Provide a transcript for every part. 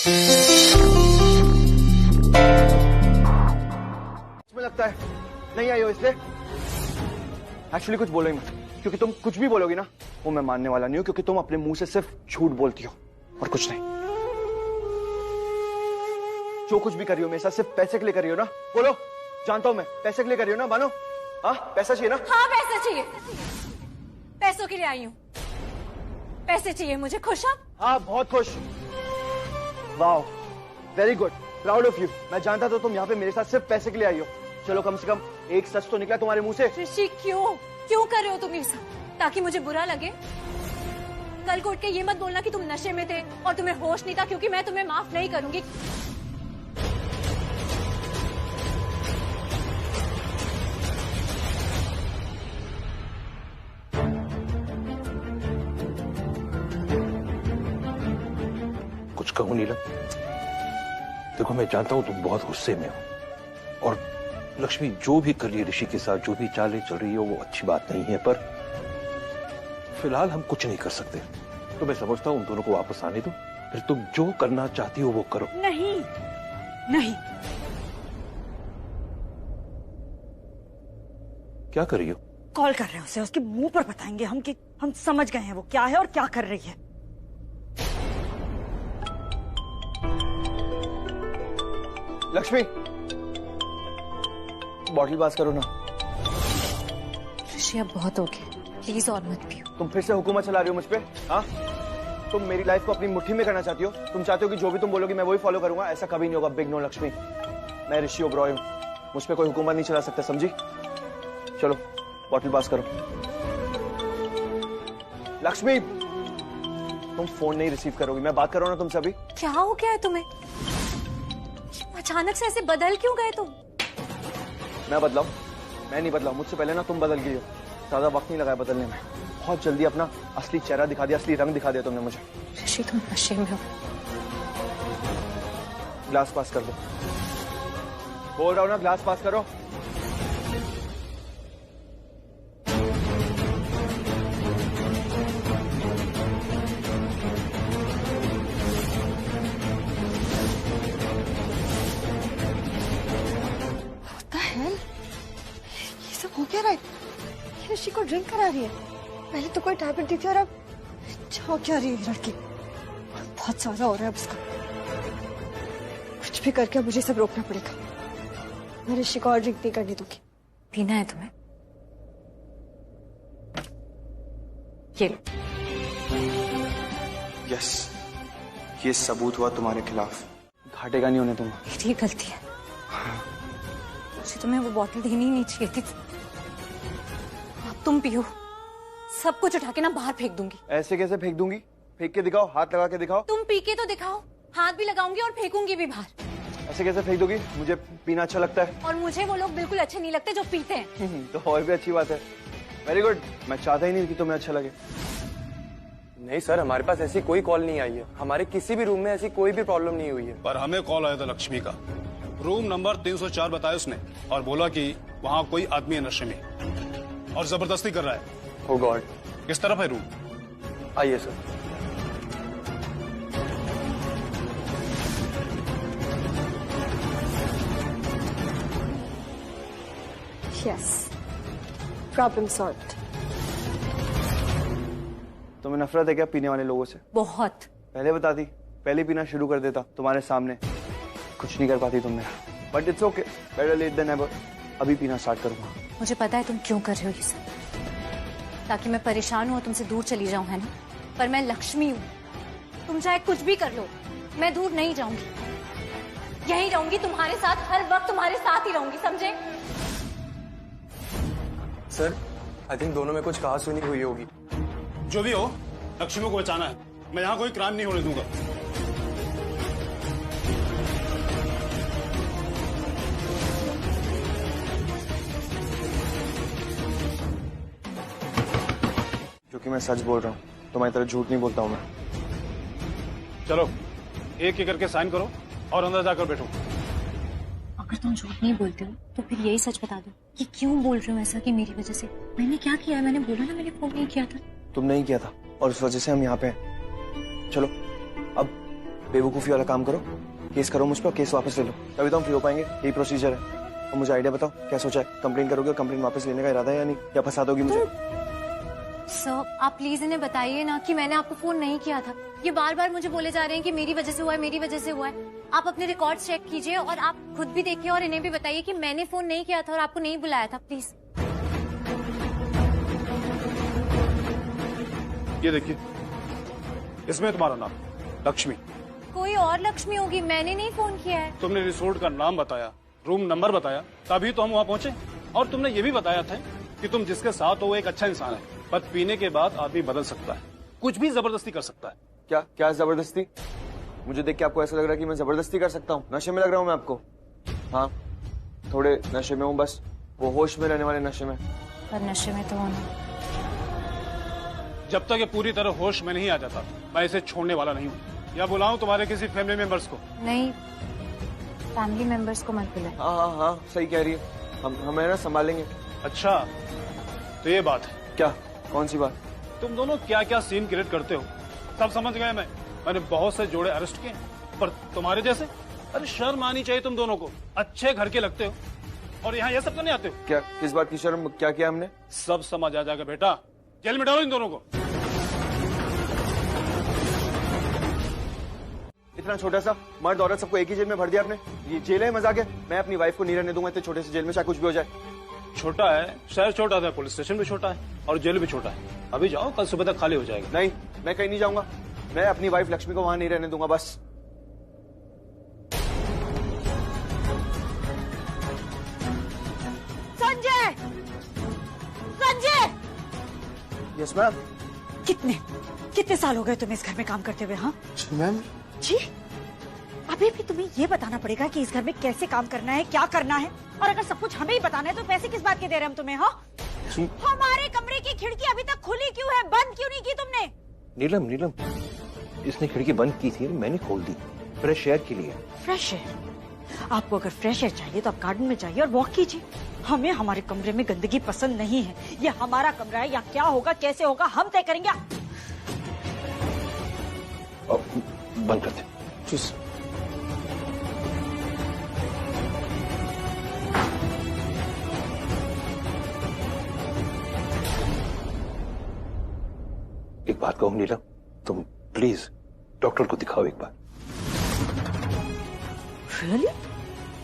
मुझे लगता है नहीं आई हो इसलिए। एक्चुअली कुछ बोलो ही मत, क्योंकि तुम कुछ भी बोलोगी ना वो मैं मानने वाला नहीं हूं, क्योंकि तुम अपने मुंह से सिर्फ झूठ बोलती हो और कुछ नहीं। जो कुछ भी कर रही हो मेरे साथ सिर्फ पैसे के लिए कर रही हो ना। बोलो, जानता हूं मैं, पैसे के लिए कर रही हो ना। मानो हाँ, पैसा चाहिए ना? हाँ पैसा चाहिए, पैसों के लिए आई हूँ। पैसे चाहिए मुझे। खुश आप? हाँ बहुत खुश। Wow, very good, proud of you. मैं जानता था तुम यहाँ पे मेरे साथ सिर्फ पैसे के लिए आई हो। चलो कम से कम एक सच तो निकला तुम्हारे मुंह से। ऋषि क्यों कर रहे हो तुम ये सब? ताकि मुझे बुरा लगे? कल को उठ के ये मत बोलना कि तुम नशे में थे और तुम्हें होश नहीं था, क्योंकि मैं तुम्हें माफ नहीं करूंगी। कुछ कहूं नीलम? देखो मैं जानता हूं तुम बहुत गुस्से में हो, और लक्ष्मी जो भी कर रही है ऋषि के साथ, जो भी चालें चल रही है वो अच्छी बात नहीं है, पर फिलहाल हम कुछ नहीं कर सकते। तो मैं समझता हूं उन दोनों को वापस आने दो, फिर तुम जो करना चाहती हो वो करो। नहीं नहीं। क्या कर रही हो? कॉल कर रहे हैं उसे, उसके मुंह पर बताएंगे हम कि हम समझ गए हैं वो क्या है और क्या कर रही है। लक्ष्मी, बॉटल पास करो ना। ऋषि अब बहुत हो गया, प्लीज और मत पियो। तुम फिर से हुकूमत चला रही हो मुझ पे? हाँ, तुम मेरी लाइफ को अपनी मुट्ठी में करना चाहती हो। तुम चाहते हो कि जो भी तुम बोलोगी मैं वही फॉलो करूंगा। ऐसा कभी नहीं होगा। बिग नो लक्ष्मी, मैं ऋषि ओबरॉय हूं, मुझ पे कोई हुकूमत नहीं चला सकता, समझी? चलो बॉटल पास करो। लक्ष्मी, तुम फोन नहीं रिसीव करोगी। मैं बात कर रहा हूं ना तुमसे अभी। क्या हो गया है तुम्हें? अचानक से ऐसे बदल क्यों गए तुम? मैं बदलाऊं? मैं नहीं बदलाऊं, मुझसे पहले ना तुम बदल गई हो। ज्यादा वक्त नहीं लगाया बदलने में। बहुत जल्दी अपना असली चेहरा दिखा दिया, असली रंग दिखा दिया तुमने मुझे। ऋषि तुम नशे में हो। ग्लास पास कर दो। बोल रहा हूं ना, ग्लास पास करो। हो क्या रहा है? ऋषि को ड्रिंक करा रही है। पहले तो कोई टैबलेट दी थी और अब हो क्या रही है लड़की? बहुत ज्यादा हो रहा है अब उसका। कुछ भी करके मुझे सब रोकना पड़ेगा। मैं ऋषि को और ड्रिंक नहीं करने दूंगी। पीना है तुम्हें? ये लो। यस, ये सबूत हुआ तुम्हारे खिलाफ। घाटेगा नहीं होने दूंगा। मेरी गलती है। मुझे तुम्हें वो बोतल देनी ही नहीं चाहिए थी। अब तुम पियो, सब कुछ उठा के ना बाहर फेंक दूंगी। ऐसे कैसे फेंक दूंगी? फेंक के दिखाओ, हाथ लगा के दिखाओ। तुम पी के तो दिखाओ, हाथ भी लगाऊंगी और फेंकूंगी भी बाहर। ऐसे कैसे फेंक दोगी? मुझे पीना अच्छा लगता है। और मुझे वो लोग बिल्कुल अच्छे नहीं लगते जो पीते हैं। तो और भी अच्छी बात है। Very good. मैं चाहता ही नहीं कि तुम्हें अच्छा लगे। नहीं सर, हमारे पास ऐसी कोई कॉल नहीं आई है। हमारे किसी भी रूम में ऐसी कोई भी प्रॉब्लम नहीं हुई है। पर हमें कॉल आया था लक्ष्मी का। रूम नंबर 304 बताया उसने, और बोला कि वहाँ कोई आदमी है नशे में और जबरदस्ती कर रहा है। ओह गॉड। किस तरफ है रूम? आइए सर। Yes, problem solved. तुम्हें नफरत है क्या पीने वाले लोगों से? बहुत। पहले बताती, पहले पीना शुरू कर देता तुम्हारे सामने। कुछ नहीं कर पाती तुमने, but it's okay, better late than never. अभी पीना स्टार्ट करूंगा। मुझे पता है तुम क्यों कर रहे हो ये सब, ताकि मैं परेशान हूँ और तुमसे दूर चली जाऊं, है ना? पर मैं लक्ष्मी हूँ। तुम चाहे कुछ भी कर लो, मैं दूर नहीं जाऊंगी। यहीं रहूंगी तुम्हारे साथ, हर वक्त तुम्हारे साथ ही रहूंगी, समझे? सर, आई थिंक दोनों में कुछ कहा सुनी हुई होगी। जो भी हो, लक्ष्मी को बचाना है। मैं यहाँ कोई क्राइम नहीं होने दूंगा। क्योंकि मैं सच बोल रहा हूँ, तुम्हारी तरह झूठ नहीं बोलता हूँ मैं। चलो एक एक करके साइन करो और अंदर जाकर बैठो। अगर तुम झूठ नहीं बोलते हो तो फिर यही सच बता दो कि क्यों बोल रहे हो ऐसा, कि मेरी वजह से। मैंने क्या किया है? मैंने बोला ना, मैंने फोन नहीं किया था। तुम नहीं किया था और उस वजह से हम यहाँ पे हैं। चलो अब बेवकूफी वाला काम करो, केस करो मुझ पर, केस वापस ले लो, तभी तो हम फ्री हो पाएंगे। यही प्रोसीजर है। और मुझे आइडिया बताओ, क्या सोचा है? कंप्लेन करोगे और कंप्लेन वापस लेने का इरादा है या नहीं, या फंसा दोगी मुझे? सर आप प्लीज इन्हें बताइए ना कि मैंने आपको फोन नहीं किया था। ये बार बार मुझे बोले जा रहे हैं कि मेरी वजह से हुआ है, मेरी वजह से हुआ है। आप अपने रिकॉर्ड्स चेक कीजिए और आप खुद भी देखिए और इन्हें भी बताइए कि मैंने फोन नहीं किया था और आपको नहीं बुलाया था, प्लीज। ये देखिए, इसमें तुम्हारा नाम लक्ष्मी। कोई और लक्ष्मी होगी, मैंने नहीं फोन किया है। तुमने रिसोर्ट का नाम बताया, रूम नंबर बताया, तभी तो हम वहाँ पहुँचे। और तुमने ये भी बताया था कि तुम जिसके साथ हो वो एक अच्छा इंसान है, पर पीने के बाद आदमी बदल सकता है, कुछ भी जबरदस्ती कर सकता है। क्या क्या जबरदस्ती? मुझे देख के आपको ऐसा लग रहा है कि मैं जबरदस्ती कर सकता हूँ? नशे में लग रहा हूँ मैं आपको? हाँ, थोड़े नशे में हूँ बस, वो होश में रहने वाले नशे में। पर नशे में तो होना। जब तक ये पूरी तरह होश में नहीं आ जाता, मैं इसे छोड़ने वाला नहीं हूँ। या बुलाऊं तुम्हारे किसी फैमिली मेंबर्स को? नहीं, फैमिली मेंबर्स को मत बुलाए। हाँ, सही कह रही है। हमें ना संभालेंगे। अच्छा, तो ये बात है। क्या? कौन सी बात? तुम दोनों क्या क्या सीन क्रिएट करते हो, सब समझ गए। मैंने बहुत से जोड़े अरेस्ट किए, पर तुम्हारे जैसे, अरे शर्म आनी चाहिए तुम दोनों को। अच्छे घर के लगते हो और यहाँ ये सब करने आते हो। क्या? किस बात की शर्म? क्या किया हमने? सब समझ आ जाएगा बेटा, जेल में डालो इन दोनों को। इतना छोटा सा मर्द औरत सबको एक ही जेल में भर दिया आपने। ये जेल है, मजाक है? मैं अपनी वाइफ को नहीं रहने दूंगा इतने छोटे से जेल में, चाहे कुछ भी हो जाए। छोटा है, शहर छोटा है, पुलिस स्टेशन भी छोटा है और जेल भी छोटा है। अभी जाओ, कल सुबह तक खाली हो जाएगा। नहीं, मैं कहीं नहीं जाऊंगा। मैं अपनी वाइफ लक्ष्मी को वहां नहीं रहने दूंगा, बस। संजय! संजय! Yes ma'am. कितने साल हो गए तुम्हें इस घर में काम करते हुए? हाँ मैम जी, अभी भी तुम्हें ये बताना पड़ेगा कि इस घर में कैसे काम करना है, क्या करना है। और अगर सब कुछ हमें ही बताना है तो पैसे किस बात के दे रहे हम तुम्हें? हाँ, हमारे कमरे की खिड़की अभी तक खुली क्यों है? बंद क्यों नहीं की तुमने? नीलम, इसने खिड़की बंद की थी, मैंने खोल दी, फ्रेश एयर के लिए। Fresh air? आपको अगर फ्रेश एयर चाहिए तो आप गार्डन में जाइए और वॉक कीजिए। हमें हमारे कमरे में गंदगी पसंद नहीं है। ये हमारा कमरा है, या क्या होगा कैसे होगा हम तय करेंगे। बंद कर दे। एक बात कहूँ नीलम, तुम प्लीज डॉक्टर को दिखाओ एक बार। रियली?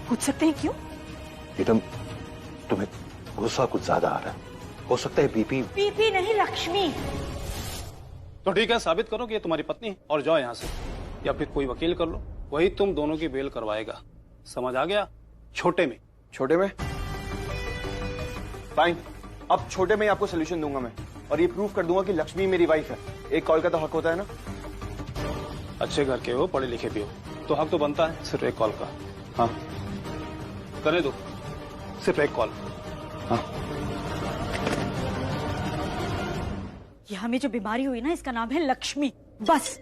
पूछ सकते हैं क्यों? नीलम, तुम्हें गुस्सा कुछ ज्यादा आ रहा है, हो सकता है बीपी नहीं, लक्ष्मी। तो ठीक है, साबित करो कि ये तुम्हारी पत्नी है और जाओ यहाँ से, या फिर कोई वकील कर लो, वही तुम दोनों की बेल करवाएगा। समझ आ गया? छोटे में फाइन। अब छोटे में ही आपको सोल्यूशन दूंगा मैं, और ये प्रूफ कर दूंगा कि लक्ष्मी मेरी वाइफ है। एक कॉल का तो हक होता है ना? अच्छे घर के हो, पढ़े लिखे भी हो, तो हक तो बनता है सिर्फ एक कॉल का। हाँ, करने दो, सिर्फ एक कॉल। हाँ, ये हमें जो बीमारी हुई ना, इसका नाम है लक्ष्मी, बस।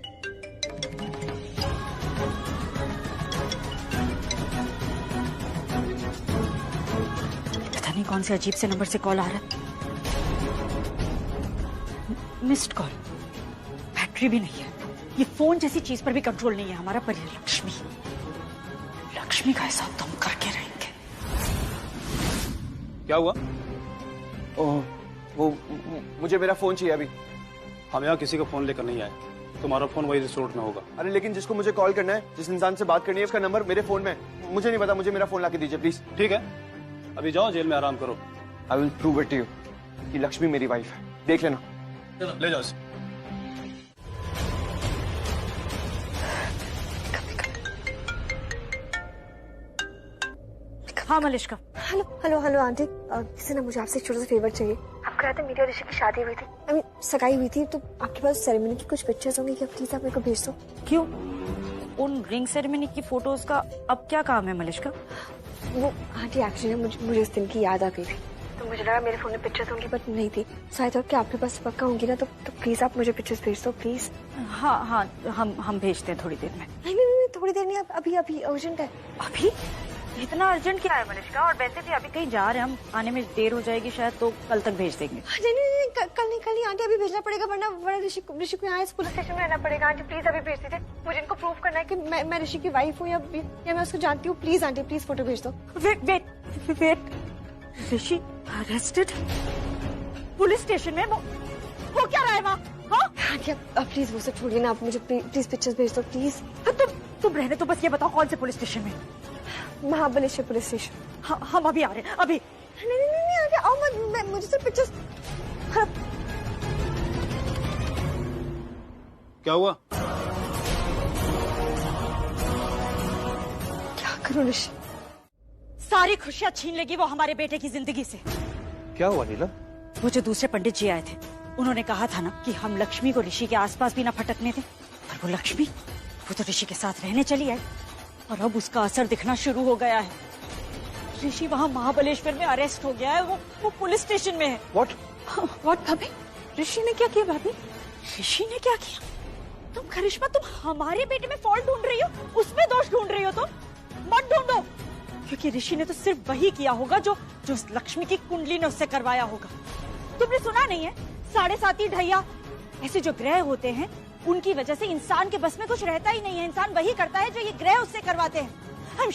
पता नहीं कौन से अजीब से नंबर से कॉल आ रहा है। मिस्ड कॉल, बैटरी भी नहीं है। ये फोन जैसी चीज पर भी कंट्रोल नहीं है हमारा। पर ये लक्ष्मी का हिसाब तो हम करके रहेंगे। क्या हुआ? वो मुझे मेरा फोन चाहिए अभी। हम यहाँ किसी का फोन लेकर नहीं आए, तुम्हारा फोन वही रिसोर्ट में होगा। अरे लेकिन जिसको मुझे कॉल करना है, जिस इंसान से बात करनी है, उसका नंबर मेरे फोन में है। मुझे नहीं पता, मुझे मेरा फोन लाके दीजिए प्लीज। ठीक है, अभी जाओ, जेल में आराम करो। I will prove it to you कि लक्ष्मी मेरी वाइफ है, देख लेना। ले जाओ इसे। हाँ मलिश्का। हेलो आंटी, किसी ने मुझे आपसे एक छोटा सा फेवर चाहिए। आपको याद है मेरी और ऋषि की शादी हुई थी, सगाई हुई थी, तो आपके पास सेरेमनी की कुछ पिक्चर्स होंगी क्या? प्लीज आप मेरे को भेज दो। क्यों? उन रिंग सेरेमनी की फोटोज का अब क्या काम है मलिश्का? वो आंटी एक्चुअली मुझे इस दिन की याद आ गई थी, तो मुझे लगा मेरे फोन में पिक्चर्स होंगी, बट नहीं थी। शायद कि आपके पास पक्का होंगी ना, तो प्लीज आप मुझे पिक्चर्स भेज दो प्लीज। हाँ, हम भेजते हैं थोड़ी देर में। नहीं, थोड़ी देर नहीं, अभी अर्जेंट है। अभी? इतना अर्जेंट क्या है मलिश्का? और वैसे भी अभी कहीं जा रहे हैं हम, आने में देर हो जाएगी शायद, तो कल तक भेज देंगे। नहीं, कल नहीं आंटी, अभी भेजना पड़ेगा, वरना ऋषि को यहाँ इस पुलिस स्टेशन में रहना पड़ेगा। आंटी प्लीज अभी भेज दीजिए, मुझे इनको प्रूव करना है कि मैं ऋषि की वाइफ हूँ या मैं उसको जानती हूँ। प्लीज आंटी, प्लीज फोटो भेज दो। वेट, ऋषि अरेस्टेड पुलिस स्टेशन में? वो क्या रहा है वहाँ? आंटी अब प्लीज वो सब छोड़िए ना, आप मुझे प्लीज पिक्चर्स भेज दो प्लीज। तुम रहने तो बस ये बताओ कौन से पुलिस स्टेशन में? Mahabaleshwar police station. हम अभी आ रहे हैं, अभी। नहीं आगे आओ मत, मुझे सिर्फ पिक्चर्स। क्या हुआ? क्या करूं ऋषि? सारी खुशियां छीन लेगी वो हमारे बेटे की जिंदगी से। क्या हुआ नीलम? वो जो दूसरे पंडित जी आए थे, उन्होंने कहा था ना कि हम लक्ष्मी को ऋषि के आसपास भी ना फटकने दें, पर वो लक्ष्मी, वो तो ऋषि के साथ रहने चली आई और अब उसका असर दिखना शुरू हो गया है। ऋषि वहाँ महाबलेश्वर में अरेस्ट हो गया है, वो पुलिस स्टेशन में है। What? भाभी? ऋषि ने क्या किया भाभी? ऋषि ने क्या किया? तुम करिश्मा, तुम हमारे बेटे में फॉल्ट ढूंढ रही हो, उसमें दोष ढूंढ रही हो। तुम मत ढूंढो, क्योंकि ऋषि ने तो सिर्फ वही किया होगा जो लक्ष्मी की कुंडली ने उससे करवाया होगा। तुमने सुना नहीं है? 7.5 ढैया ऐसे जो ग्रह होते हैं, उनकी वजह से इंसान के बस में कुछ रहता ही नहीं है। इंसान वही करता है जो ये ग्रह उससे करवाते हैं। आई एम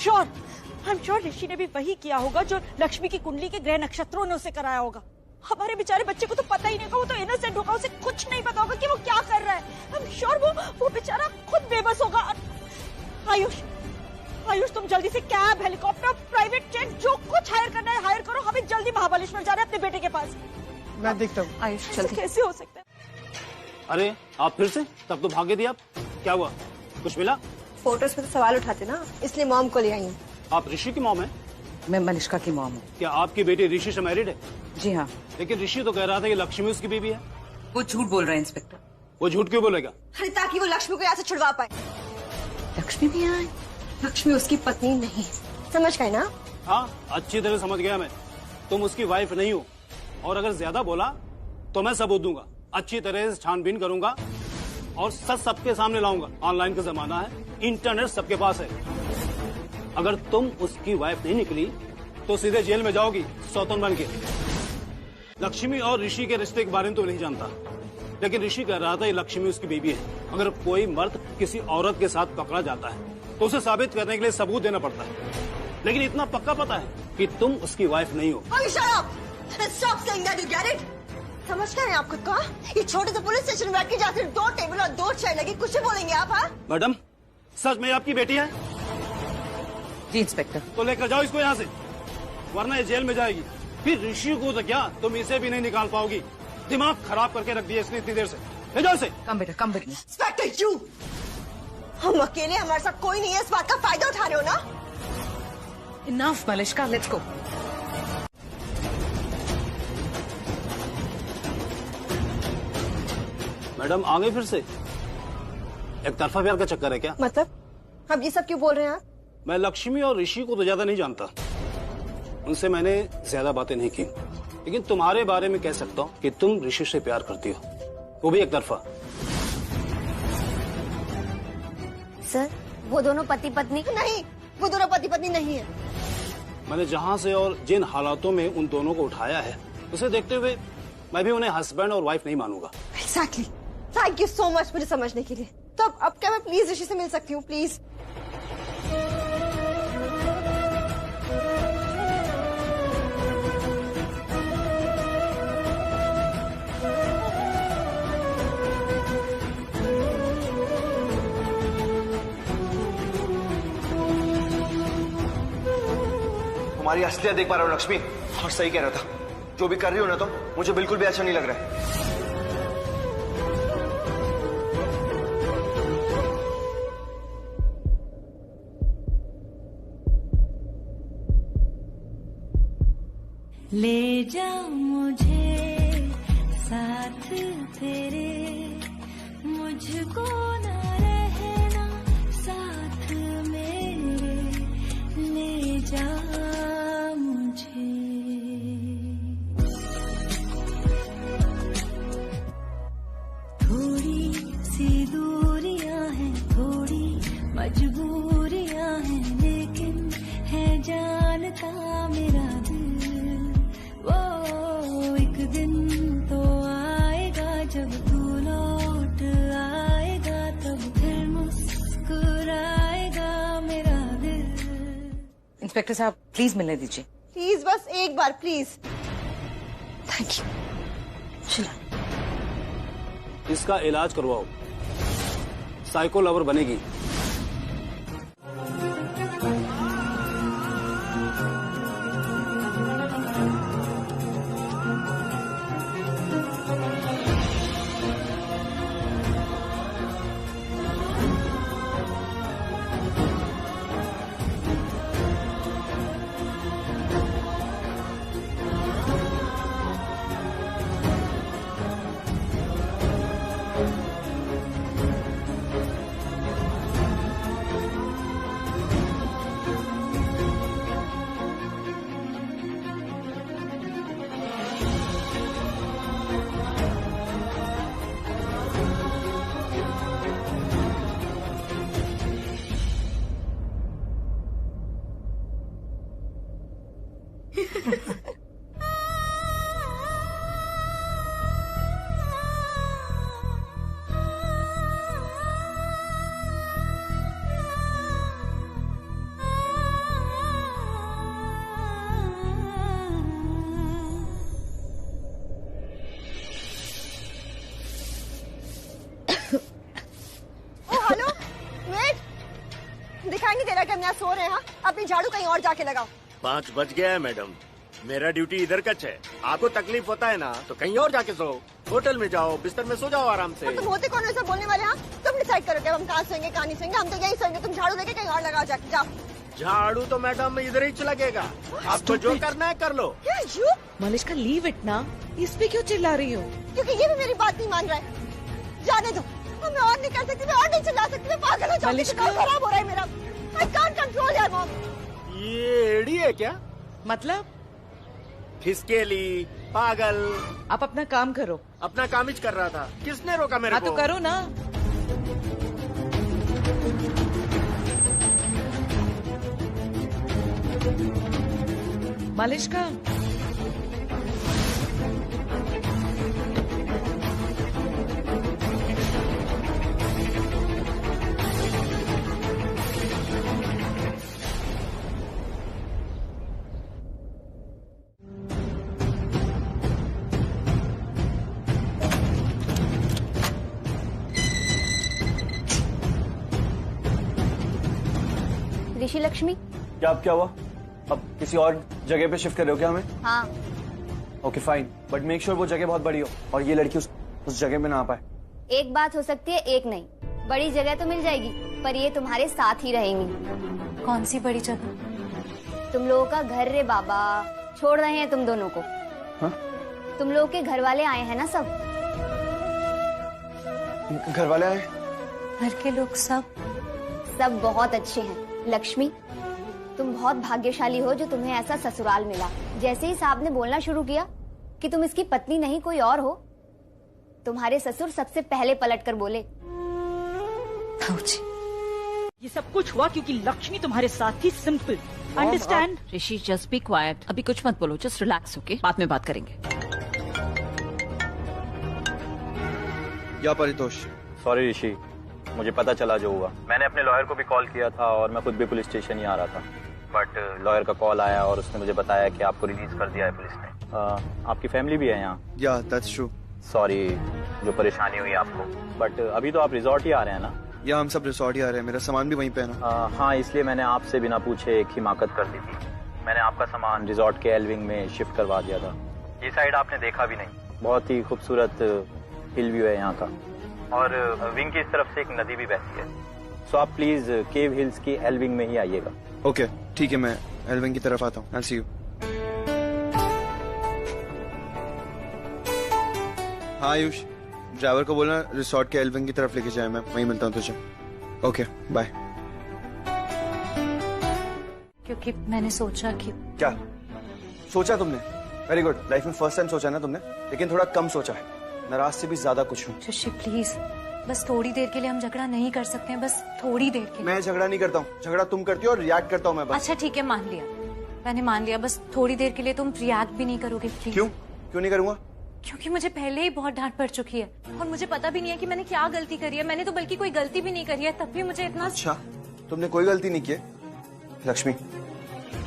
श्योर ऋषि ने भी वही किया होगा जो लक्ष्मी की कुंडली के ग्रह नक्षत्रों ने उसे कराया होगा। हमारे बेचारे बच्चे को तो पता ही नहीं होगा, वो तो इनोसेंट होगा, उसे कुछ नहीं पता होगा कि वो क्या कर रहा है। आई एम श्योर वो बेचारा खुद बेबस होगा। आयुष, तुम जल्दी से कैब, हेलीकॉप्टर, प्राइवेट जेट, जो कुछ हायर करना है हायर करो। हमें जल्दी महाबलेश्वर जाना है अपने बेटे के पास। मैं देखता हूँ। आयुष जल्दी। कैसे हो सकता है? अरे आप फिर से? तब तो भागे दिया आप। क्या हुआ? कुछ मिला? फोटोज पे तो सवाल उठाते ना, इसलिए मॉम को ले आई हूँ। आप ऋषि की मॉम है? मैं मलिश्का की मॉम हूँ। क्या आपकी बेटी ऋषि से मैरिड है? जी हाँ। लेकिन ऋषि तो कह रहा था कि लक्ष्मी उसकी बीवी है। वो झूठ बोल रहा है इंस्पेक्टर। वो झूठ क्यों बोलेगा? अरे ताकि वो लक्ष्मी को यहाँ से छुड़वा पाए। लक्ष्मी भी यहाँ है? लक्ष्मी उसकी पत्नी नहीं, समझ गए ना? हाँ, अच्छी तरह समझ गया मैं। तुम उसकी वाइफ नहीं हो, और अगर ज्यादा बोला तो मैं सबूत दूंगा। अच्छी तरह से छानबीन करूंगा और सच सबके सामने लाऊंगा। ऑनलाइन का जमाना है, इंटरनेट सबके पास है। अगर तुम उसकी वाइफ नहीं निकली तो सीधे जेल में जाओगी सौतन बन के। लक्ष्मी और ऋषि के रिश्ते के बारे में तो नहीं जानता, लेकिन ऋषि कह रहा था ये लक्ष्मी उसकी बीवी है। अगर कोई मर्द किसी औरत के साथ पकड़ा जाता है तो उसे साबित करने के लिए सबूत देना पड़ता है, लेकिन इतना पक्का पता है कि तुम उसकी वाइफ नहीं हो। समझ गए आप खुद को? ये छोटे से पुलिस स्टेशन में बैठ के जाते 2 टेबल और 2 चेयर लगी, कुछ भी बोलेंगे आप? हाँ मैडम, सच में आपकी बेटी है? जी इंस्पेक्टर। तो लेकर जाओ इसको यहाँ से, वरना ये जेल में जाएगी। फिर ऋषि को तो क्या, तुम इसे भी नहीं निकाल पाओगी। दिमाग खराब करके रख दिया इसने इतनी देर से। ले जाओ इसे। कम बेटा, कम बेटा। इंस्पेक्टर यू, हम अकेले, हमारे साथ कोई नहीं है, इस बात का फायदा उठा रहे हो ना? Enough Malishka, let's go. Madam आ गई फिर से? एक तरफा प्यार का चक्कर है क्या? मतलब अब ये सब क्यों बोल रहे हैं आप? मैं लक्ष्मी और ऋषि को तो ज्यादा नहीं जानता, उनसे मैंने ज्यादा बातें नहीं की, लेकिन तुम्हारे बारे में कह सकता हूँ कि तुम ऋषि से प्यार करती हो, वो भी एक तरफा। सर, वो दोनों पति पत्नी नहीं, वो दोनों पति पत्नी नहीं है। मैंने जहाँ से और जिन हालातों में उन दोनों को उठाया है, उसे देखते हुए मैं भी उन्हें हस्बैंड और वाइफ नहीं मानूंगा। Exactly. Thank you so much मुझे समझने के लिए। तो अब क्या मैं प्लीज ऋषि से मिल सकती हूँ प्लीज? तुम्हारी असलियत देख पा रहा हूँ लक्ष्मी, और सही कह रहा था। जो भी कर रही हो ना तुम, मुझे बिल्कुल भी अच्छा नहीं लग रहा है। ले जा मुझे साथ तेरे, मुझको ना रहना साथ मेरे, ले जा मुझे। थोड़ी सी दूरियां हैं, थोड़ी मजबूरियां हैं, लेकिन है इंस्पेक्टर साहब प्लीज मिलने दीजिए। प्लीज, बस एक बार प्लीज। Thank you. चलो इसका इलाज करवाओ, साइको लवर बनेगी। Hello, wait. दिखाई नहीं दे रहा कि हम यहाँ सो रहे हैं? अपनी झाड़ू कहीं और जाके लगाओ। 5 बज गया है मैडम, मेरा ड्यूटी इधर कच है। आपको तकलीफ होता है ना तो कहीं और जाके सो, होटल में जाओ, बिस्तर में सो जाओ आराम से। तुम होते कौन ऐसा बोलने वाले? हाँ, तुम डिसाइड करो कि हम कहाँ सोएंगे कहाँ नहीं सोएंगे। हम तो यही सोएंगे, तुम झाड़ू लेके कहीं और लगाओ जाके। जाओ। झाड़ू तो मैडम इधर ही लगेगा, आपको जो करना है कर लो। मलिश्का लीव इट ना, इस पे क्यों चिल्ला रही हो? क्योंकि ये भी मेरी बात नहीं मान रहा है। जाने दो, मैं और नहीं कर सकती, मैं और नहीं चिल्ला सकती, मैं पागल हो जाऊंगी। दिमाग खराब हो रहा है मेरा। I can't control यार मॉम। ये एड़ी है क्या? मतलब खिसकेली, पागल। आप अपना काम करो। अपना काम ही कर रहा था, किसने रोका मेरे को? हाँ तो करो ना। मलिश्का ऋषि लक्ष्मी। क्या हुआ? अब किसी और जगह पे शिफ्ट कर रहे हो क्या हमें? हाँ। Okay fine, but make sure वो जगह बहुत बड़ी हो और ये लड़की उस जगह में ना आ पाए। एक बात हो सकती है, एक नहीं। बड़ी जगह तो मिल जाएगी, पर ये तुम्हारे साथ ही रहेंगी। कौन सी बड़ी जगह? तुम लोगों का घर रे बाबा, छोड़ रहे हैं तुम दोनों को। हाँ? तुम लोगों के घर वाले आए हैं ना सब? घर वाले आए? घर के लोग सब बहुत अच्छे हैं। लक्ष्मी, तुम बहुत भाग्यशाली हो जो तुम्हें ऐसा ससुराल मिला। जैसे ही साहब ने बोलना शुरू किया कि तुम इसकी पत्नी नहीं कोई और हो, तुम्हारे ससुर सबसे पहले पलटकर बोले। ये सब कुछ हुआ क्योंकि लक्ष्मी तुम्हारे साथ थी। Simple, understand? Rishi just be quite, अभी कुछ मत बोलो, जस्ट रिलैक्स, ओके? बाद में बात करेंगे। या परितोष। सॉरी ऋषि, मुझे पता चला जो हुआ। मैंने अपने लॉयर को भी कॉल किया था और मैं खुद भी पुलिस स्टेशन ही आ रहा था, बट लॉयर का कॉल आया और उसने मुझे बताया कि आपको रिलीज कर दिया है पुलिस ने। आपकी फैमिली भी है यहाँ? या दैट्स ट्रू। सॉरी जो परेशानी हुई आपको, बट अभी तो आप रिजॉर्ट ही आ रहे हैं ना? या हम सब रिसोर्ट ही आ रहे हैं, मेरा सामान भी वहीं पे है ना। हाँ, इसलिए मैंने आपसे बिना पूछे एक हिमाकत कर दी थी। मैंने आपका सामान रिजॉर्ट के एल विंग में शिफ्ट करवा दिया था। ये साइड आपने देखा भी नहीं, बहुत ही खूबसूरत हिल व्यू है यहाँ का, और विंग की इस तरफ से एक नदी भी बहती है। सो आप प्लीज केव हिल्स की एल विंग में ही आइएगा। ओके ठीक है, मैं एल विंग की तरफ आता हूँ। आई सी यू। हाँ आयुष, ड्राइवर को बोलना रिसोर्ट के एल विंग की तरफ लेके जाए, मैं वहीं मिलता हूँ तुझे। Okay bye. क्योंकि मैंने सोचा कि क्या सोचा तुमने? वेरी गुड, लाइफ में फर्स्ट टाइम सोचा ना तुमने, लेकिन थोड़ा कम सोचा है। नाराज से भी ज्यादा कुछ हूँ। ऋषि प्लीज, बस थोड़ी देर के लिए हम झगड़ा नहीं कर सकते हैं, बस थोड़ी देर के लिए। मैं झगड़ा नहीं करता हूँ, झगड़ा तुम करती हो और रिएक्ट करता हूँ मैं बस। अच्छा ठीक है, मान लिया, मैंने मान लिया। बस थोड़ी देर के लिए तुम रिएक्ट भी नहीं करोगे प्लीज? क्यों नहीं करूंगा? क्योंकि मुझे पहले ही बहुत डांट पड़ चुकी है और मुझे पता भी नहीं है कि मैंने क्या गलती करी है। मैंने तो बल्कि कोई गलती भी नहीं करी है, तब भी मुझे इतना। अच्छा, तुमने कोई गलती नहीं की? लक्ष्मी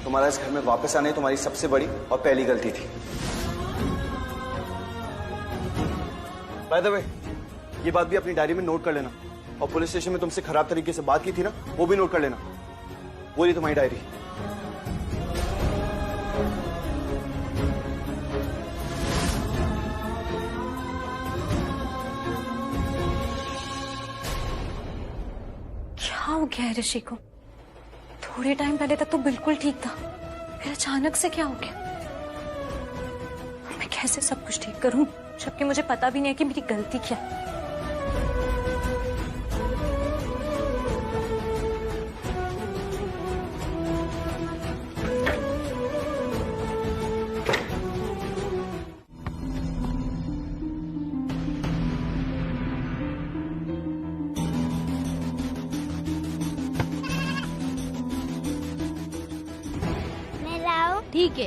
तुम्हारा इस घर में वापस आने तुम्हारी सबसे बड़ी और पहली गलती थी। बाय द वे, ये बात भी अपनी डायरी में नोट कर लेना, और पुलिस स्टेशन में तुमसे खराब तरीके से बात की थी ना, वो भी नोट कर लेना। वो रही तुम्हारी डायरी। क्या हो गया है ऋषि को? थोड़े टाइम पहले तक तो बिल्कुल ठीक था, फिर अचानक से क्या हो गया? मैं कैसे सब कुछ ठीक करूं जबकि मुझे पता भी नहीं है कि मेरी गलती क्या है। मैं लाऊं? ठीक है।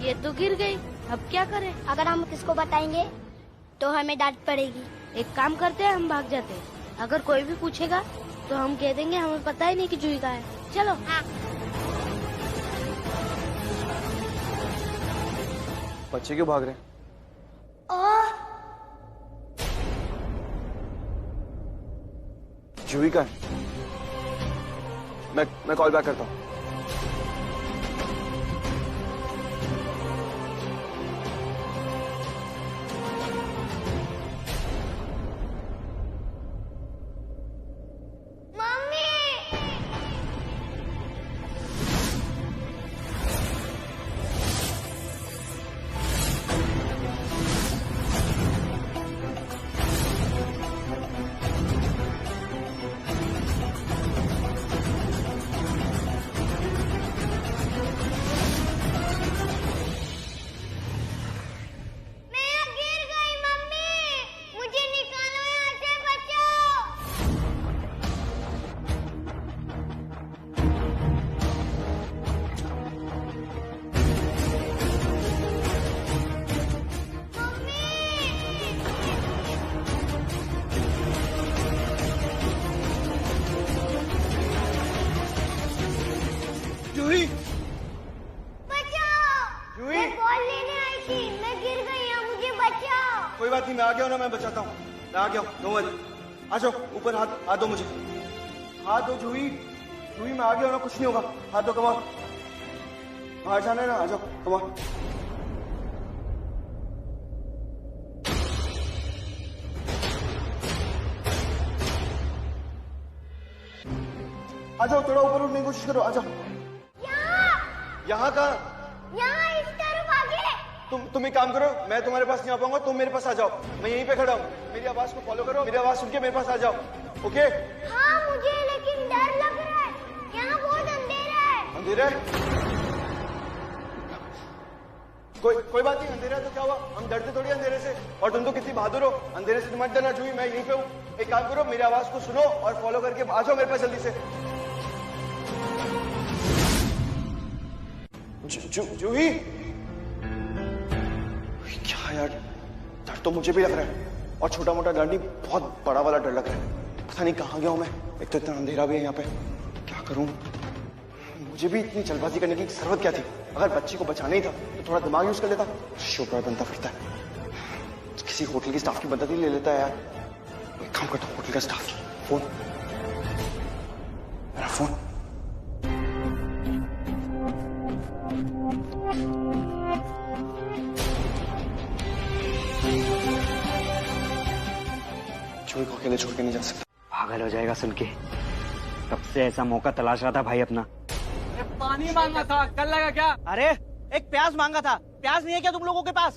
ये तो गिर गई, अब क्या करें? अगर हम किसको बताएंगे तो हमें डांट पड़ेगी। एक काम करते हैं, हम भाग जाते हैं। अगर कोई भी पूछेगा तो हम कह देंगे हमें पता ही नहीं कि जूही कहाँ है। चलो। बच्चे क्यों भाग रहे हैं? जूही का है? मैं कॉल बैक करता हूँ। जूही, बचाओ! जूही! मैं बॉल लेने आई थी, मैं गिर गई हूँ, मुझे बचाओ! कोई बात नहीं, मैं आ गया हूँ ना, मैं बचाता हूँ। मैं आ गया हूँ, डोंट वरी। आ जाओ ऊपर, हाथ दो मुझे, हाथ दो जूही। जूही मैं आ गया हूँ ना, कुछ नहीं होगा। हाथ दो, कमाओ। बाहर जाना है ना, आ जाओ, कमाओ। आ जाओ, थोड़ा ऊपर उठने की कोशिश करो, आ जाओ। यहाँ कहाँ? यहाँ इस तरफ आगे। तुम एक काम करो, मैं तुम्हारे पास नहीं आ पाऊंगा, तुम मेरे पास आ जाओ। मैं यहीं पे खड़ा हूँ, मेरी आवाज को फॉलो करो, मेरी आवाज सुन के मेरे पास आ जाओ, ओके? हाँ मुझे लेकिन डर लग रहा है, यहाँ बहुत अंधेरा है। अंधेरा है? कोई बात नहीं, अंधेरा है तो क्या हुआ? हम डरते थोड़ी अंधेरे से। और तुम तो कितनी बहादुर हो, अंधेरे से मत डरना जूही, मैं यहीं पे हूँ। एक काम करो, मेरी आवाज को सुनो और फॉलो करके आ जाओ मेरे पास जल्दी से। जूही, क्या यार, डर तो मुझे भी लग रहा है, और छोटा मोटा डर नहीं, बहुत बड़ा वाला डर लग रहा है। पता नहीं कहाँ गया हूं मैं, एक तो इतना अंधेरा भी है यहाँ पे, क्या करूं? मुझे भी इतनी जल्दबाजी करने की जरूरत क्या थी? अगर बच्ची को बचाना ही था तो थोड़ा दिमाग यूज कर लेता। शोबरा बनता फिरता है, किसी होटल की स्टाफ की मदद ही ले लेता है यार। एक काम करता हूँ, होटल का स्टाफ की फोन, मेरा फोन। जूही को अकेले छोड़ के नहीं जा सकता। पागल हो जाएगा सुन के, कब से ऐसा मौका तलाश रहा था भाई अपना। पानी मांगा था, कल लगा क्या? अरे एक प्याज मांगा था, प्याज नहीं है क्या तुम लोगों के पास?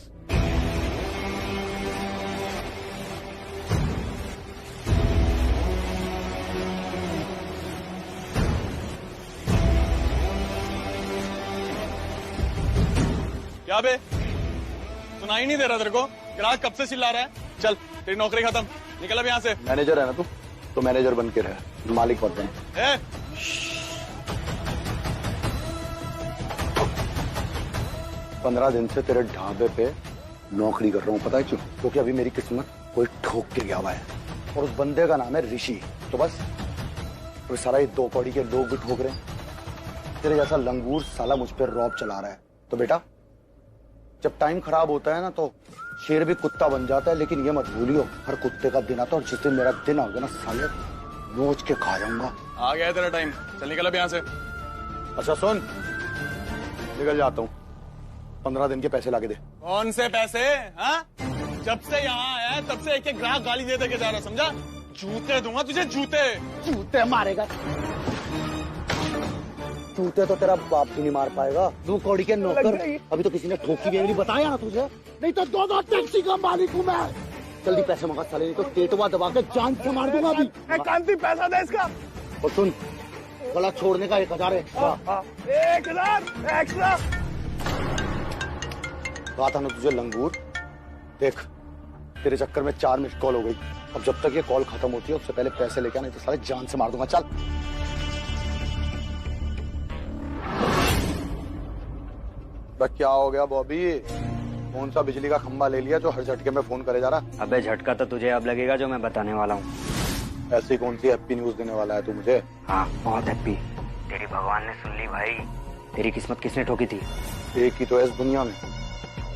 क्या बे, सुनाई नहीं दे रहा तेरे को? ग्राहक कब से चिल्ला रहा है? चल तेरी नौकरी खत्म, निकल अब यहाँ से। मैनेजर है ना तू, तो मैनेजर बन के रह, मालिक मत बन। 15 दिन से तेरे ढाबे पे नौकरी कर रहा हूँ, पता है क्यों? क्योंकि अभी मेरी किस्मत कोई ठोक के गया हुआ है और उस बंदे का नाम है ऋषि। तो बस वो सारा ये 2 कौड़ी के लोग भी ठोक रहे हैं। तेरे जैसा लंगूर साला मुझ पर रौब चला रहा है। तो बेटा, जब टाइम खराब होता है ना तो शेर भी कुत्ता बन जाता है, लेकिन ये मत भूलियो हर कुत्ते का दिन आता है और जिस दिन मेरा दिन आओगे ना साले नोच के खा जाऊंगा। आ गया है तेरा टाइम, चल निकल अब यहाँ से। अच्छा सुन, निकल जाता हूँ, 15 दिन के पैसे लाके दे। कौन से पैसे? हाँ, जब से यहाँ आया तब से एक एक ग्राहक गाली दे दे के जा रहा, समझा? जूते दूंगा तुझे, जूते। जूते मारेगा? जूते तो तेरा बाप भी नहीं मार पाएगा। 2 कौड़ी के नौकर, अभी तो किसी ने ठोकी भी नहीं बताया ना तुझे, नहीं तो 2 टैक्सी का मालिक हूँ मैं। जल्दी पैसे मंगा साले, नहीं तो टेटवा दबा के जान से मार दूंगा अभी। कांति पैसा दे इसका। और सुन, गला छोड़ने का 1000 एक्स्ट्रा। 1000 एक्स्ट्रा। कहा था ना तुझे लंगूर, देख तेरे चक्कर में 4 मिस्ड कॉल हो गई। अब जब तक ये कॉल खत्म होती है उससे पहले पैसे लेके आना, नहीं तो साले जान से मार दूंगा। चल क्या हो गया बॉबी? कौन सा बिजली का खंबा ले लिया जो हर झटके में फोन करे जा रहा? अबे झटका तो तुझे अब लगेगा जो मैं बताने वाला हूँ। ऐसी कौन सी हैप्पी न्यूज देने वाला है तू मुझे? हाँ, बहुत हैप्पी। तेरी भगवान ने सुन ली भाई। तेरी किस्मत किसने ठोकी थी? एक ही तो है इस दुनिया में,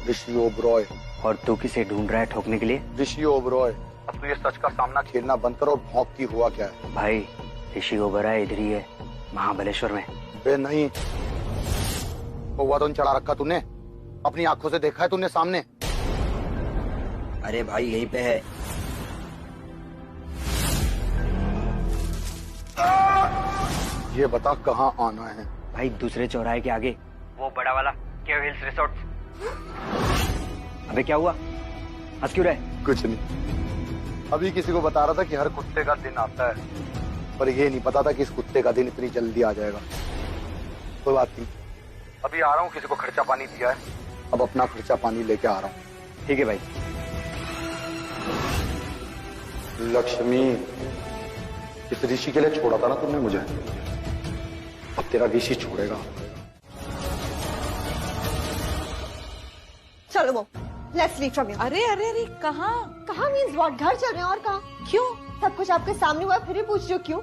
ऋषि ओबरॉय। और तू किसे ढूंढ रहा है ठोकने के लिए? ऋषि ओबरॉय। अब तू ये सच का सामना खेलना बंद कर और भौंक की हुआ क्या है? भाई ऋषि ओबरॉय इधर ही है, महाबलेश्वर में। बे नहीं, हुआ तो चढ़ा रखा तूने, अपनी आंखों से देखा है तूने सामने? अरे भाई यहीं पे है। ये बता कहाँ आना है? भाई दूसरे चौराहे के आगे, वो बड़ा वाला केव हिल्स रिसोर्ट। अबे क्या हुआ, हंस क्यों रहे? कुछ नहीं, अभी किसी को बता रहा था कि हर कुत्ते का दिन आता है, पर ये नहीं पता था कि इस कुत्ते का दिन इतनी जल्दी आ जाएगा। कोई बात नहीं, अभी आ रहा हूँ, किसी को खर्चा पानी दिया है, अब अपना खर्चा पानी लेके आ रहा हूँ। ठीक है भाई। लक्ष्मी, इस ऋषि के लिए छोड़ा था ना तुमने मुझे, अब तेरा ऋषि छोड़ेगा। चलो वो, लेट्स लीव फ्रॉम हियर। अरे अरे अरे, कहाँ? कहाँ मीन्स व्हाट? घर चल रहे हैं और कहाँ? क्यों? सब कुछ आपके सामने हुआ फिर भी पूछ रही हो क्यों?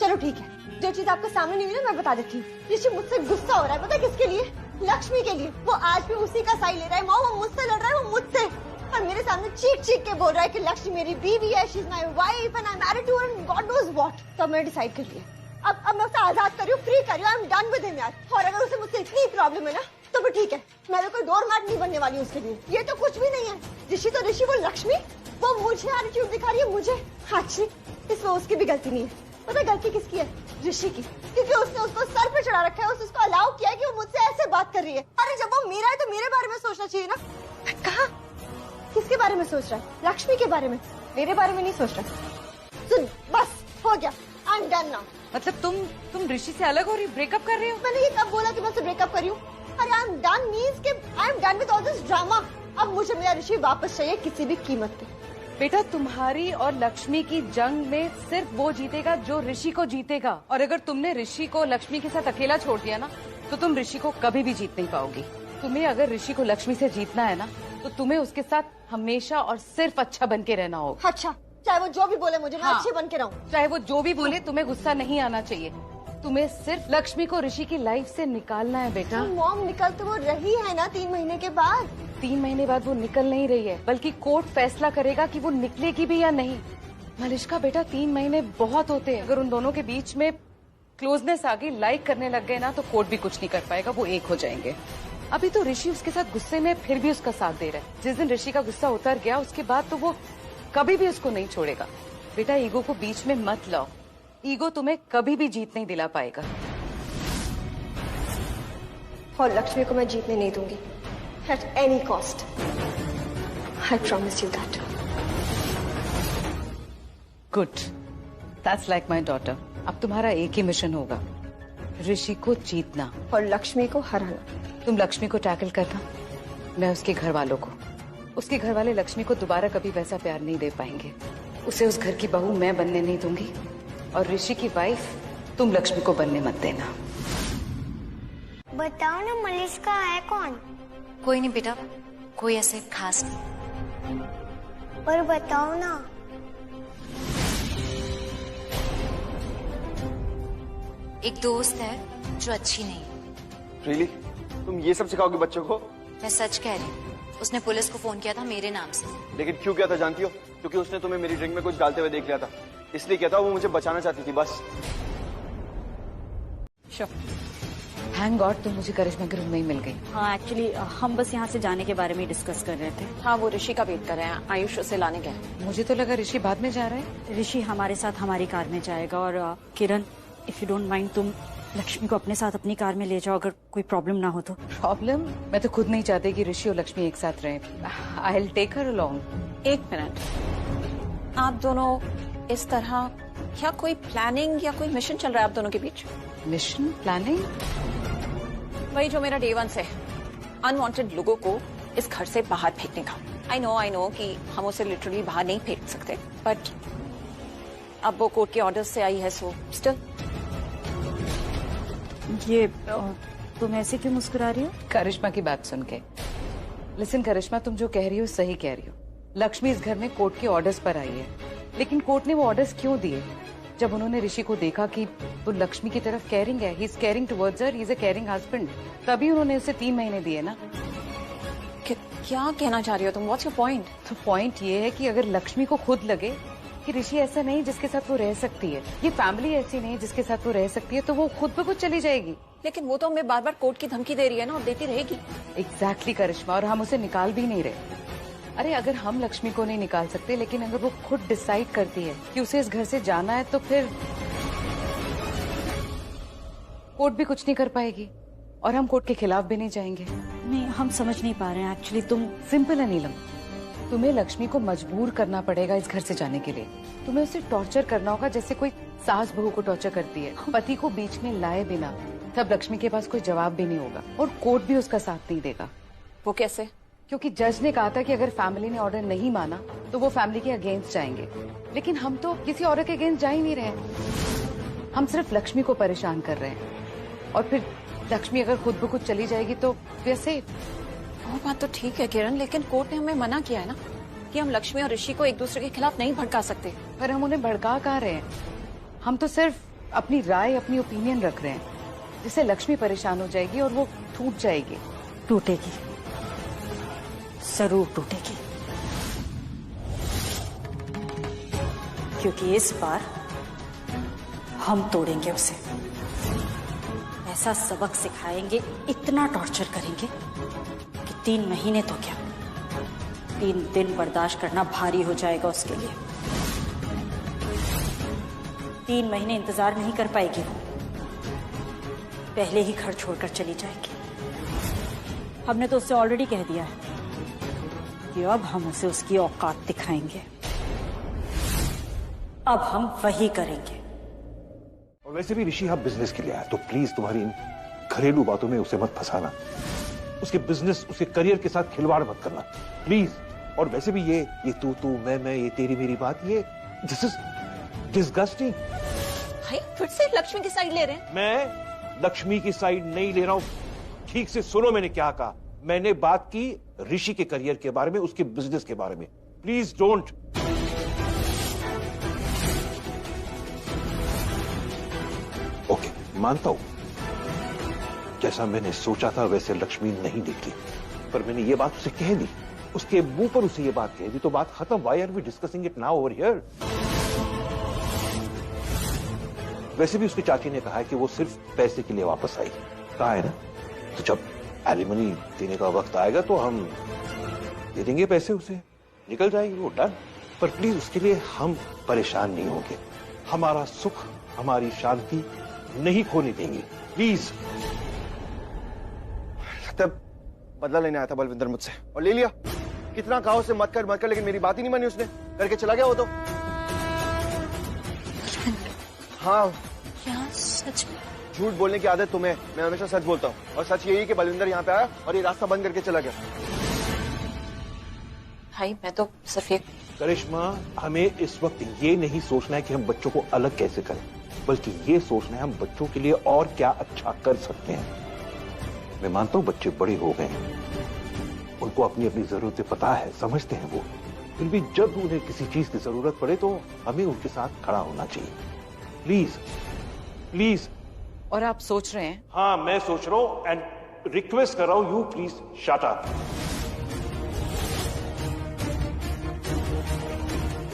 चलो ठीक है, जो चीज आपके सामने नहीं हुई ना मैं बता देती हूँ। ऋषि मुझसे गुस्सा हो रहा है, पता है किसके लिए? लक्ष्मी के लिए। वो आज भी उसी का साई ले रहा है। माँ वो मुझसे लड़ रहा है, वो मुझसे, और मेरे सामने चीख चीख के बोल रहा है कि लक्ष्मी मेरी बीवी है, she is my wife and I am married to her and God knows what. तो मैंने डिसाइड कर लिया, अब मैं उसे आजाद कर रही हूँ, फ्री कर रही हूँ, I am done with him यार। और अगर उसे मुझसे इतनी प्रॉब्लम है ना तो फिर ठीक है, मैं तो कोई डोर मैट नहीं बनने वाली उसके लिए। ये तो कुछ भी नहीं है। ऋषि तो ऋषि, वो लक्ष्मी, वो मुझे एटीट्यूड दिखा रही है मुझे। एक्चुअली इसमें उसकी भी गलती नहीं है। पता है गलती किसकी है? ऋषि की, क्योंकि उसने उसको सर पे चढ़ा रखा है, उसको अलाउ किया है कि वो मुझसे ऐसे बात कर रही है। अरे जब वो मेरा है तो मेरे बारे में सोचना चाहिए ना। कहाँ, किसके बारे में सोच रहा है? लक्ष्मी के बारे में, मेरे बारे में नहीं सोच रहा। सुन बस हो गया, आई एम डन नाउ। मतलब तुम ऋषि से अलग हो रही, ब्रेकअप कर रही हो? मैंने ये कब बोला कि मैं उससे ब्रेकअप कर रही हूँ? अरे आई एम डन मीन्स कि I am done with all this drama. अब मुझे मेरा ऋषि वापस चाहिए किसी भी कीमत पे। बेटा तुम्हारी और लक्ष्मी की जंग में सिर्फ वो जीतेगा जो ऋषि को जीतेगा, और अगर तुमने ऋषि को लक्ष्मी के साथ अकेला छोड़ दिया ना तो तुम ऋषि को कभी भी जीत नहीं पाओगी। तुम्हें अगर ऋषि को लक्ष्मी से जीतना है ना तो तुम्हें उसके साथ हमेशा और सिर्फ अच्छा बन के रहना होगा। अच्छा, चाहे वो जो भी बोले मुझे, मैं अच्छी बन के रहूं। चाहे वो जो भी बोले, तुम्हें गुस्सा नहीं आना चाहिए। तुम्हें सिर्फ लक्ष्मी को ऋषि की लाइफ से निकालना है बेटा। मॉम निकल तो वो रही है ना 3 महीने के बाद। 3 महीने बाद वो निकल नहीं रही है, बल्कि कोर्ट फैसला करेगा कि वो निकलेगी भी या नहीं। मलिष्का बेटा 3 महीने बहुत होते हैं। अगर उन दोनों के बीच में क्लोजनेस आ गई, लाइक करने लग गए ना तो कोर्ट भी कुछ नहीं कर पाएगा, वो एक हो जाएंगे। अभी तो ऋषि उसके साथ गुस्से में फिर भी उसका साथ दे रहा है। जिस दिन ऋषि का गुस्सा उतर गया उसके बाद तो वो कभी भी उसको नहीं छोड़ेगा। बेटा ईगो को बीच में मत लाओ, ईगो तुम्हें कभी भी जीत नहीं दिला पाएगा। और लक्ष्मी को मैं जीतने नहीं दूंगी at any cost. I promise you that. Good, that's like my daughter. अब तुम्हारा एक ही मिशन होगा, ऋषि को जीतना और लक्ष्मी को हराना। तुम लक्ष्मी को टैकल करना, मैं उसके घर वालों को। उसके घर वाले लक्ष्मी को दोबारा कभी वैसा प्यार नहीं दे पाएंगे। उसे उस घर की बहू मैं बनने नहीं दूंगी, और ऋषि की वाइफ तुम लक्ष्मी को बनने मत देना। बताओ ना मलिष्का है कौन? कोई नहीं बेटा, कोई ऐसे खास नहीं। पर बताओ ना। एक दोस्त है जो अच्छी नहीं है। रियली? तुम ये सब सिखाओगे बच्चों को? मैं सच कह रही हूँ। उसने पुलिस को फोन किया था मेरे नाम से। लेकिन क्यों किया था जानती हो? क्योंकि उसने तुम्हें मेरी ड्रिंक में कुछ डालते हुए देख लिया था, इसलिए किया था। वो मुझे बचाना चाहती थी बस। थैंक गॉड तुम मुझे करिश्मा के रूम में ही मिल गई। हाँ एक्चुअली हम बस यहाँ से जाने के बारे में डिस्कस कर रहे थे। हाँ वो ऋषि का वेट कर रहे हैं, आयुष उसे लाने गए। मुझे तो लगा ऋषि बाद में जा रहा है। ऋषि हमारे साथ हमारी कार में जाएगा और किरण इफ यू डोंट माइंड तुम लक्ष्मी को अपने साथ अपनी कार में ले जाओ, अगर कोई प्रॉब्लम ना हो तो। प्रॉब्लम? मैं तो खुद नहीं चाहती कि ऋषि और लक्ष्मी एक साथ रहें। I will take her along. एक मिनट, आप दोनों इस तरह क्या कोई प्लानिंग या कोई मिशन चल रहा है आप दोनों के बीच? मिशन? प्लानिंग? वही जो मेरा डे 1 से अनवांटेड लोगों को इस घर से बाहर फेंकने का। आई नो कि हम उसे लिटरली बाहर नहीं फेंक सकते, बट अब वो कोर्ट के ऑर्डर से आई है, सो स्टिल। ये तुम ऐसे क्यों मुस्कुरा रही हो? करिश्मा की बात सुन के। लिसन करिश्मा, तुम जो कह रही हो सही कह रही हो। लक्ष्मी इस घर में कोर्ट के ऑर्डर्स पर आई है, लेकिन कोर्ट ने वो ऑर्डर्स क्यों दिए? जब उन्होंने ऋषि को देखा कि वो लक्ष्मी की तरफ केयरिंग है, he is caring towards her, he is a caring husband, तभी उन्होंने उसे 3 महीने दिए ना। क्या कहना चाह रही हो तुम? What's your point? तो पॉइंट ये है कि अगर लक्ष्मी को खुद लगे कि ऋषि ऐसा नहीं जिसके साथ वो रह सकती है, ये फैमिली ऐसी नहीं जिसके साथ वो रह सकती है, तो वो खुद ब खुद चली जाएगी। लेकिन वो तो हमें बार बार कोर्ट की धमकी दे रही है ना, और देती रहेगी। एग्जैक्टली करिश्मा, और हम उसे निकाल भी नहीं रहे। अरे अगर हम लक्ष्मी को नहीं निकाल सकते, लेकिन अगर वो खुद डिसाइड करती है कि उसे इस घर से जाना है, तो फिर कोर्ट भी कुछ नहीं कर पाएगी और हम कोर्ट के खिलाफ भी नहीं जाएंगे। नहीं, हम समझ नहीं पा रहे हैं एक्चुअली। तुम सिंपल है नीलम, तुम्हें लक्ष्मी को मजबूर करना पड़ेगा इस घर से जाने के लिए। तुम्हें उसे टॉर्चर करना होगा जैसे कोई सास बहू को टॉर्चर करती है, पति को बीच में लाए बिना। तब लक्ष्मी के पास कोई जवाब भी नहीं होगा और कोर्ट भी उसका साथ नहीं देगा। वो कैसे? क्योंकि जज ने कहा था कि अगर फैमिली ने ऑर्डर नहीं माना तो वो फैमिली के अगेंस्ट जाएंगे, लेकिन हम तो किसी औरत के अगेंस्ट जा ही नहीं रहे। हम सिर्फ लक्ष्मी को परेशान कर रहे हैं, और फिर लक्ष्मी अगर खुद ब खुद चली जाएगी तो वैसे। वो बात तो ठीक है किरण, लेकिन कोर्ट ने हमें मना किया है ना कि हम लक्ष्मी और ऋषि को एक दूसरे के खिलाफ नहीं भड़का सकते। पर हम उन्हें भड़का कहाँ रहे हैं? हम तो सिर्फ अपनी राय, अपनी ओपिनियन रख रहे हैं, जिससे लक्ष्मी परेशान हो जाएगी और वो टूट जाएगी। टूटेगी, जरूर टूटेगी, क्योंकि इस बार हम तोड़ेंगे उसे। ऐसा सबक सिखाएंगे, इतना टॉर्चर करेंगे कि 3 महीने तो क्या, 3 दिन बर्दाश्त करना भारी हो जाएगा उसके लिए। 3 महीने इंतजार नहीं कर पाएगी वो, पहले ही घर छोड़कर चली जाएगी। हमने तो उससे ऑलरेडी कह दिया है कि अब हम उसे उसकी औकात दिखाएंगे। अब हम वही करेंगे। और वैसे भी ऋषि आप बिजनेस के लिए आया, तो प्लीज तुम्हारी इन घरेलू बातों में उसे मत फंसाना। उसके बिजनेस, उसके करियर के साथ खिलवाड़ मत करना प्लीज। और वैसे भी ये तू मैं, ये तेरी मेरी बात, ये दिस इज डिस्गस्टिंग। भाई फिर से लक्ष्मी की साइड ले रहे हैं? मैं लक्ष्मी की साइड नहीं ले रहा हूं। ठीक से सुनो मैंने क्या कहा। मैंने बात की ऋषि के करियर के बारे में, उसके बिजनेस के बारे में। Please don't. ओके, मानता हूं जैसा मैंने सोचा था वैसे लक्ष्मी नहीं निकली, पर मैंने ये बात उसे कह दी, उसके मुंह पर उसे ये बात कह दी, तो बात खत्म। Why are we discussing it now over here? वैसे भी उसकी चाची ने कहा है कि वो सिर्फ पैसे के लिए वापस आई, कहा है ना। तो जब एलिमनी देने का वक्त आएगा तो हम दे देंगे पैसे उसे, निकल जाएगी वो, डन। पर प्लीज उसके लिए हम परेशान नहीं होंगे, हमारा सुख, हमारी शांति नहीं खोने देंगे, प्लीज। तब बदला लेने आया था बलविंदर मुझसे, और ले लिया। कितना कहा उसे मत कर, लेकिन मेरी बात ही नहीं मानी उसने, करके चला गया वो तो। हाँ, क्या सच में? झूठ बोलने की आदत तुम्हें, मैं हमेशा सच बोलता हूँ, और सच यही है कि बलविंदर यहाँ पे आया और ये रास्ता बंद करके चला गया। भाई मैं तो सिर्फ एक। करिश्मा, हमें इस वक्त ये नहीं सोचना है कि हम बच्चों को अलग कैसे करें, बल्कि ये सोचना है हम बच्चों के लिए और क्या अच्छा कर सकते हैं। मैं मानता हूं बच्चे बड़े हो गए हैं, उन उनको अपनी अपनी जरूरतें पता है, समझते हैं वो। फिर भी जब उन्हें किसी चीज की जरूरत पड़े तो हमें उनके साथ खड़ा होना चाहिए। Please please. और आप सोच रहे हैं? हाँ, मैं सोच रहा हूं एंड रिक्वेस्ट कर रहा हूं, यू प्लीज शट अप।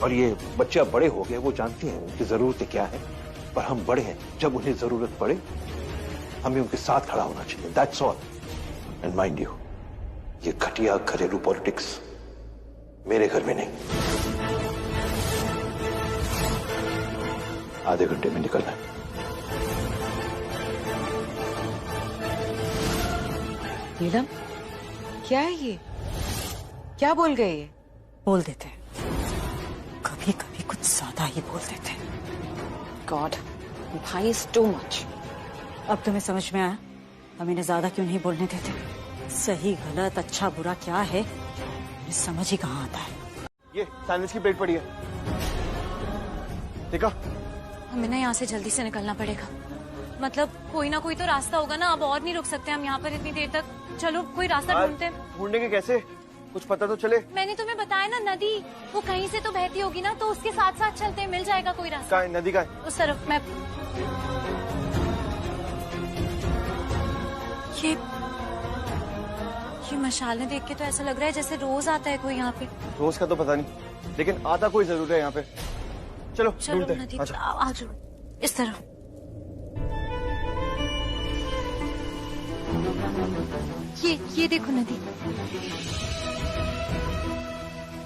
और ये बच्चे अब बड़े हो गए, वो जानते हैं उनकी जरूरतें क्या है, पर हम बड़े हैं, जब उन्हें जरूरत पड़े हमें उनके साथ खड़ा होना चाहिए। That's all. And mind you, ये घटिया घरेलू पॉलिटिक्स मेरे घर में नहीं। आधे घंटे में निकलना है। नीलम, क्या है ये? क्या बोल गए ये? बोल देते हैं, कभी कभी कुछ ज्यादा ही बोल देते हैं। गॉड, भाई इज टू मच। अब तुम्हें समझ में आया हम इन्हें ज्यादा क्यों नहीं बोलने देते? सही गलत अच्छा बुरा क्या है इन्हें समझ ही कहाँ आता है। ये सैंडविच की प्लेट पड़ी है, देखा? हमें ना यहाँ से जल्दी से निकलना पड़ेगा। मतलब कोई ना कोई तो रास्ता होगा ना, अब और नहीं रुक सकते हम यहाँ पर इतनी देर तक। चलो कोई रास्ता ढूंढते हैं। ढूंढेंगे कैसे? कुछ पता तो चले। मैंने तुम्हें बताया ना, नदी वो कहीं से तो बहती होगी ना, तो उसके साथ साथ चलते हैं, मिल जाएगा कोई रास्ता। कहाँ है नदी? कहाँ है? उस तरफ। मैं ये मशालें देख के तो ऐसा लग रहा है जैसे रोज आता है कोई यहाँ पे। रोज का तो पता नहीं, लेकिन आता कोई जरूर है यहाँ पे। चलो ढूंढते हैं। नदी आ जाओ इस तरफ। ये देखो नदी।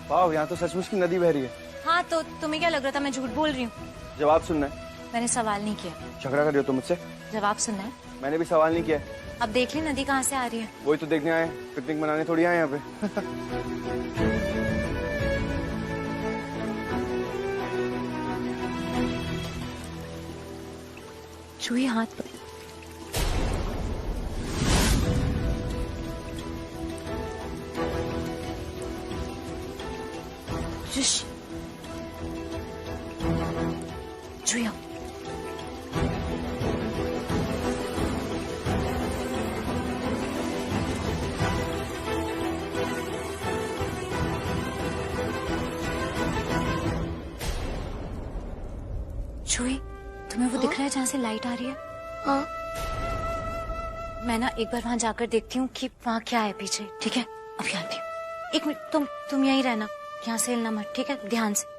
वाह, यहाँ तो सचमुच की नदी बह रही है। हाँ, तो तुम्हें क्या लग रहा था मैं झूठ बोल रही हूँ? जवाब सुनना है। मैंने सवाल नहीं किया। झगड़ा कर रही हो तुम मुझसे? जवाब सुनना है। मैंने भी सवाल नहीं किया। अब देख ले नदी कहाँ से आ रही है। वही तो देखने आए, पिकनिक मनाने थोड़ी आए यहाँ पे। छुई हाथ पर। छुई छुई, तुम्हें वो दिख रहा है जहाँ से लाइट आ रही है? हाँ। मैं ना एक बार वहाँ जाकर देखती हूँ कि वहाँ क्या है पीछे। ठीक है, अभी आती हूँ। एक मिनट, तुम यहीं रहना, यहाँ से हिलना मत, ठीक है? ध्यान से।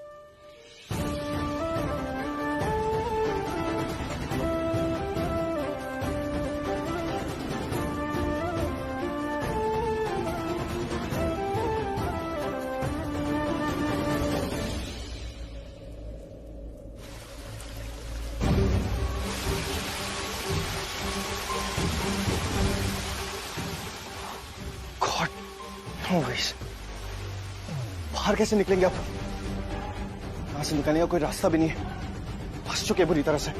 बाहर कैसे निकलेंगे अब? यहाँ से निकलने का कोई रास्ता भी नहीं है, फंस चुके बुरी तरह से।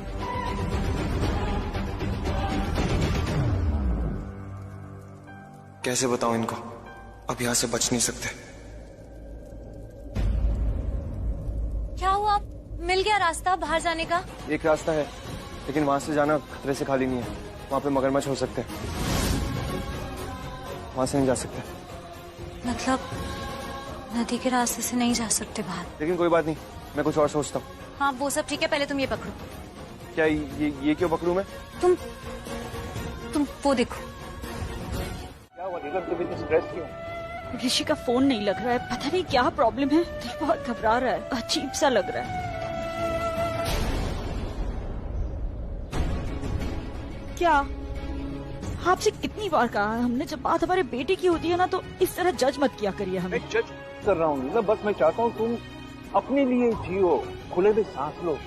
कैसे बताऊं इनको, अब यहाँ से बच नहीं सकते। क्या हुआ? मिल गया रास्ता बाहर जाने का? एक रास्ता है, लेकिन वहां से जाना खतरे से खाली नहीं है। वहां पे मगरमच्छ हो सकते हैं, वहां से नहीं जा सकते। मतलब नदी के रास्ते से नहीं जा सकते बाहर? लेकिन कोई बात नहीं, मैं कुछ और सोचता हूँ। हाँ वो सब ठीक है, पहले तुम ये पकड़ो। क्या ये क्यों पकड़ूं मैं? तुम वो देखो। क्या हुआ नीलम, तुम इतनी स्ट्रेस क्यों? ऋषि का फोन नहीं लग रहा है, पता नहीं क्या प्रॉब्लम है। दिल बहुत घबरा रहा है, अजीब सा लग रहा है। क्या आपसे कितनी बार कहा है हमने, जब बात हमारे बेटे की होती है ना तो इस तरह जज मत किया करिए हमें। मैं जज कर रहा हूँ नीलम, बस मैं चाहता हूँ तुम अपने लिए जियो, खुले में सांस लो।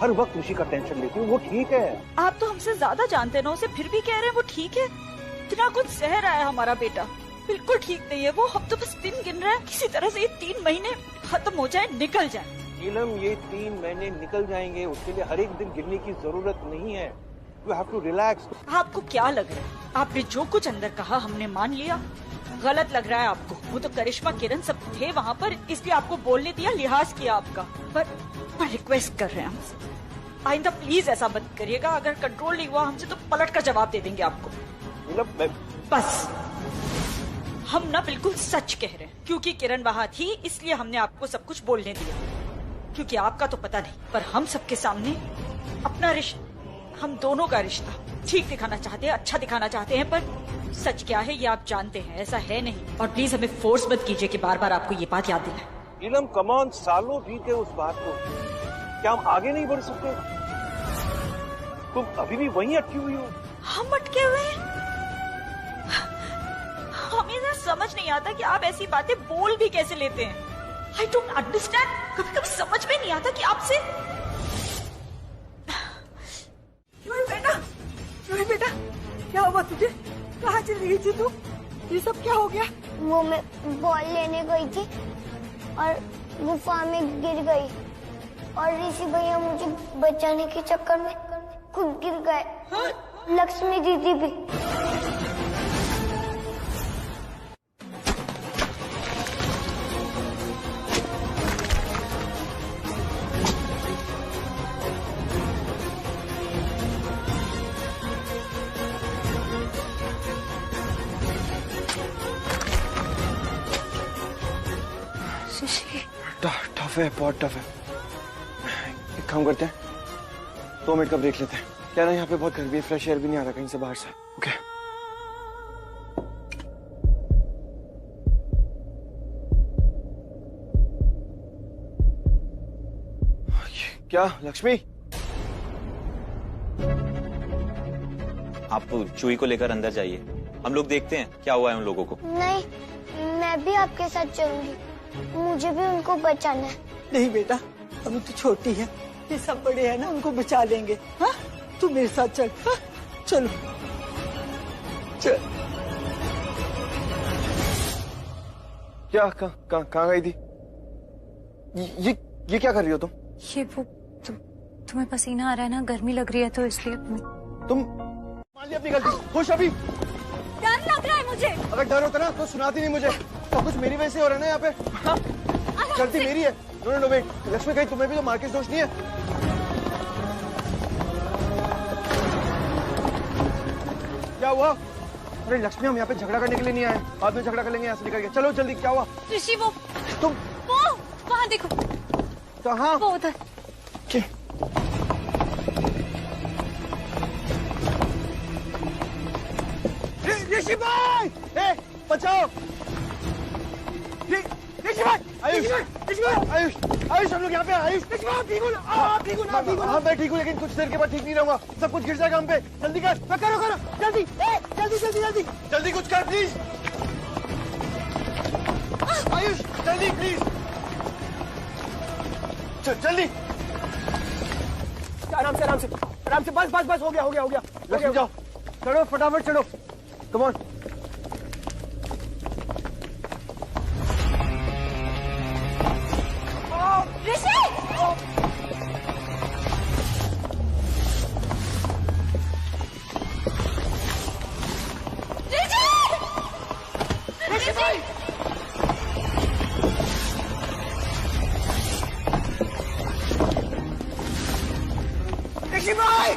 हर वक्त ऋषि का टेंशन लेती हूँ, वो ठीक है। आप तो हमसे ज्यादा जानते ना उसे, फिर भी कह रहे हैं वो ठीक है। इतना कुछ सह रहा है हमारा बेटा, बिल्कुल ठीक नहीं है वो। हम तो बस दिन गिन रहे हैं, किसी तरह से ये 3 महीने खत्म हो जाए, निकल जाए। नीलम, ये 3 महीने निकल जाएंगे, उसके लिए हर एक दिन गिनने की जरूरत नहीं है। You have to relax. आपको क्या लग रहा है? आपने जो कुछ अंदर कहा हमने मान लिया। गलत लग रहा है आपको? वो तो करिश्मा किरण सब थे वहाँ पर, इसलिए आपको बोलने दिया, लिहाज किया आपका। पर रिक्वेस्ट कर रहे हैं हमसे, आइंदा प्लीज ऐसा मत करिएगा। अगर कंट्रोल नहीं हुआ हमसे तो पलट कर जवाब दे देंगे आपको। नीलम, बस हम ना बिल्कुल सच कह रहे हैं, क्योंकि किरण वहां थी इसलिए हमने आपको सब कुछ बोलने दिया। क्योंकि आपका तो पता नहीं, पर हम सबके सामने अपना रिश्ता, हम दोनों का रिश्ता ठीक दिखाना चाहते हैं, अच्छा दिखाना चाहते हैं, पर सच क्या है ये आप जानते हैं, ऐसा है नहीं। और प्लीज हमें फोर्स मत कीजिए कि बार बार आपको ये बात याद दिलाए। नीलम कमान, सालों बीते उस बात को, क्या हम आगे नहीं बढ़ सकते? तुम अभी भी वहीं अटकी हुई हो। हम अटके हुए हैं? हमें ना समझ नहीं आता कि आप ऐसी बातें बोल भी कैसे लेते हैं। I don't understand. कभी कभी समझ में नहीं आता कि आपसे। बेटा क्या हुआ तुझे? कहाँ चली गई थी तू? ये सब क्या हो गया? वो मैं बॉल लेने गई थी और गुफा में गिर गई और ऋषि भैया मुझे बचाने के चक्कर में खुद गिर गए। हाँ? लक्ष्मी दीदी भी। टफ है, बहुत टफ है। एक काम करते हैं, 2 मिनट का ब्रेक लेते हैं। क्या ना यहाँ पे बहुत गर्मी है, फ्रेश एयर भी नहीं आ रहा कहीं से बाहर से। ओके क्या लक्ष्मी? आप चूही को लेकर अंदर जाइए, हम लोग देखते हैं क्या हुआ है उन लोगों को। नहीं, मैं भी आपके साथ चलूंगी, मुझे भी उनको बचाना है। नहीं बेटा, अभी तो छोटी है, ये सब बड़े हैं ना, उनको बचा लेंगे। हाँ, तू मेरे साथ चल। हाँ? चलो चल। क्या कहाँ गई थी? ये क्या कर रही हो तुम? ये वो तुम्हें पसीना आ रहा है ना, गर्मी लग रही है तो इसलिए। तुम मान लिया अपनी गलती, खुश अभी? डर लग रहा है मुझे। अगर डर होता ना तो सुनाती नहीं मुझे। सब कुछ मेरी वजह से हो रहा है ना यहाँ पे। हाँ? गलती मेरी है। नो वेट, लक्ष्मी कहीं तुम्हें भी तो मार्केट दोष नहीं है? क्या हुआ? अरे लक्ष्मी, हम यहाँ पे झगड़ा करने के लिए नहीं आए, बाद में झगड़ा कर लेंगे यहाँ से निकल के। चलो जल्दी, क्या हुआ? ऋषि वो तुम वहाँ देखो। कहाँ? वो उधर। ऋषि भाई, बचाओ! ऋषि भाई, आयुष, आयुष, आयुष, हम लोग यहाँ पे। आयुष, ऋषि भाई, ठीक हो ना? हाँ मैं ठीक हूँ, लेकिन कुछ देर के बाद ठीक नहीं रहूंगा। सब कुछ गिर जाएगा हम पे। जल्दी कर, करो जल्दी, जल्दी जल्दी जल्दी जल्दी कुछ कर प्लीज। आयुष जल्दी प्लीज, जल्दी। आराम से आराम से आराम से, बस हो गया। लक्ष्मी जाओ, चढ़ो फटाफट चढ़ो, कम ऑन। ऋषि! ऋषि भाई! ऋषि भाई!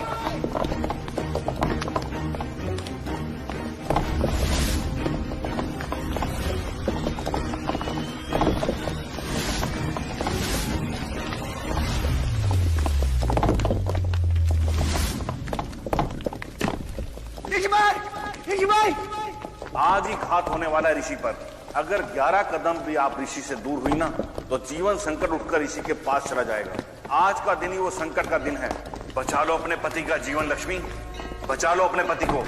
आज ही घात होने वाला है ऋषि पर। अगर 11 कदम भी आप ऋषि से दूर हुई ना तो जीवन संकट उठकर ऋषि के पास चला जाएगा। आज का दिन ही वो संकट का दिन है। बचा लो अपने पति का जीवन लक्ष्मी, बचा लो अपने पति को।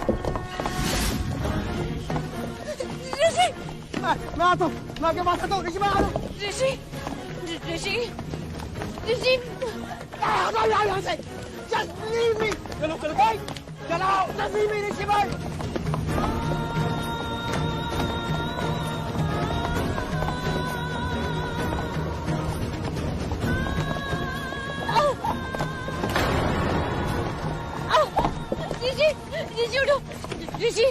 ऋषि! मैं आता हूँ, मैं आगे बात करता हूँ। ऋषि मैं आ रहा हूँ। ऋषि यहाँ से, just leave me। चलो चलाओ, just leave me ऋषि भाई। ऋषि उठो, ऋषि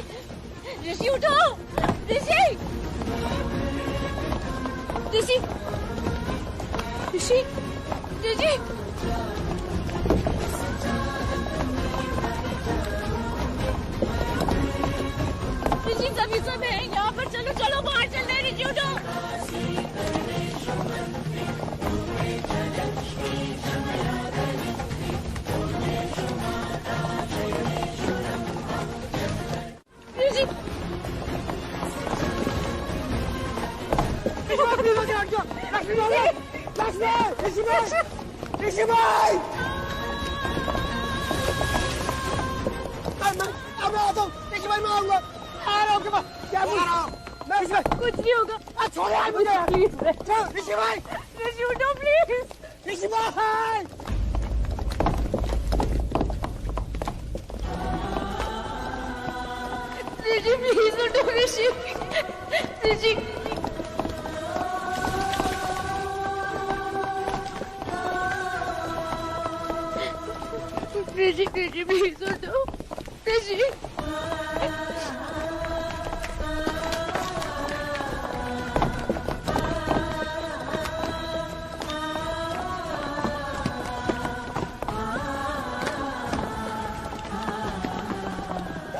उठो, ऋषि। ऋषि भाई अब आता हूँ ऋषि भाई, मैं आऊंगा, आ रहा हूँ आपके पास। क्या बोल रहा हूँ मैं? ऋषि भाई कुछ नहीं होगा, छोड़ो यार मुझे प्लीज। ऋषि भाई, ऋषि उठो प्लीज। ऋषि भाई ऋषि प्लीज उठो, ऋषि ऋषि ऋषि ऋषि प्लीज उठो ऋषि।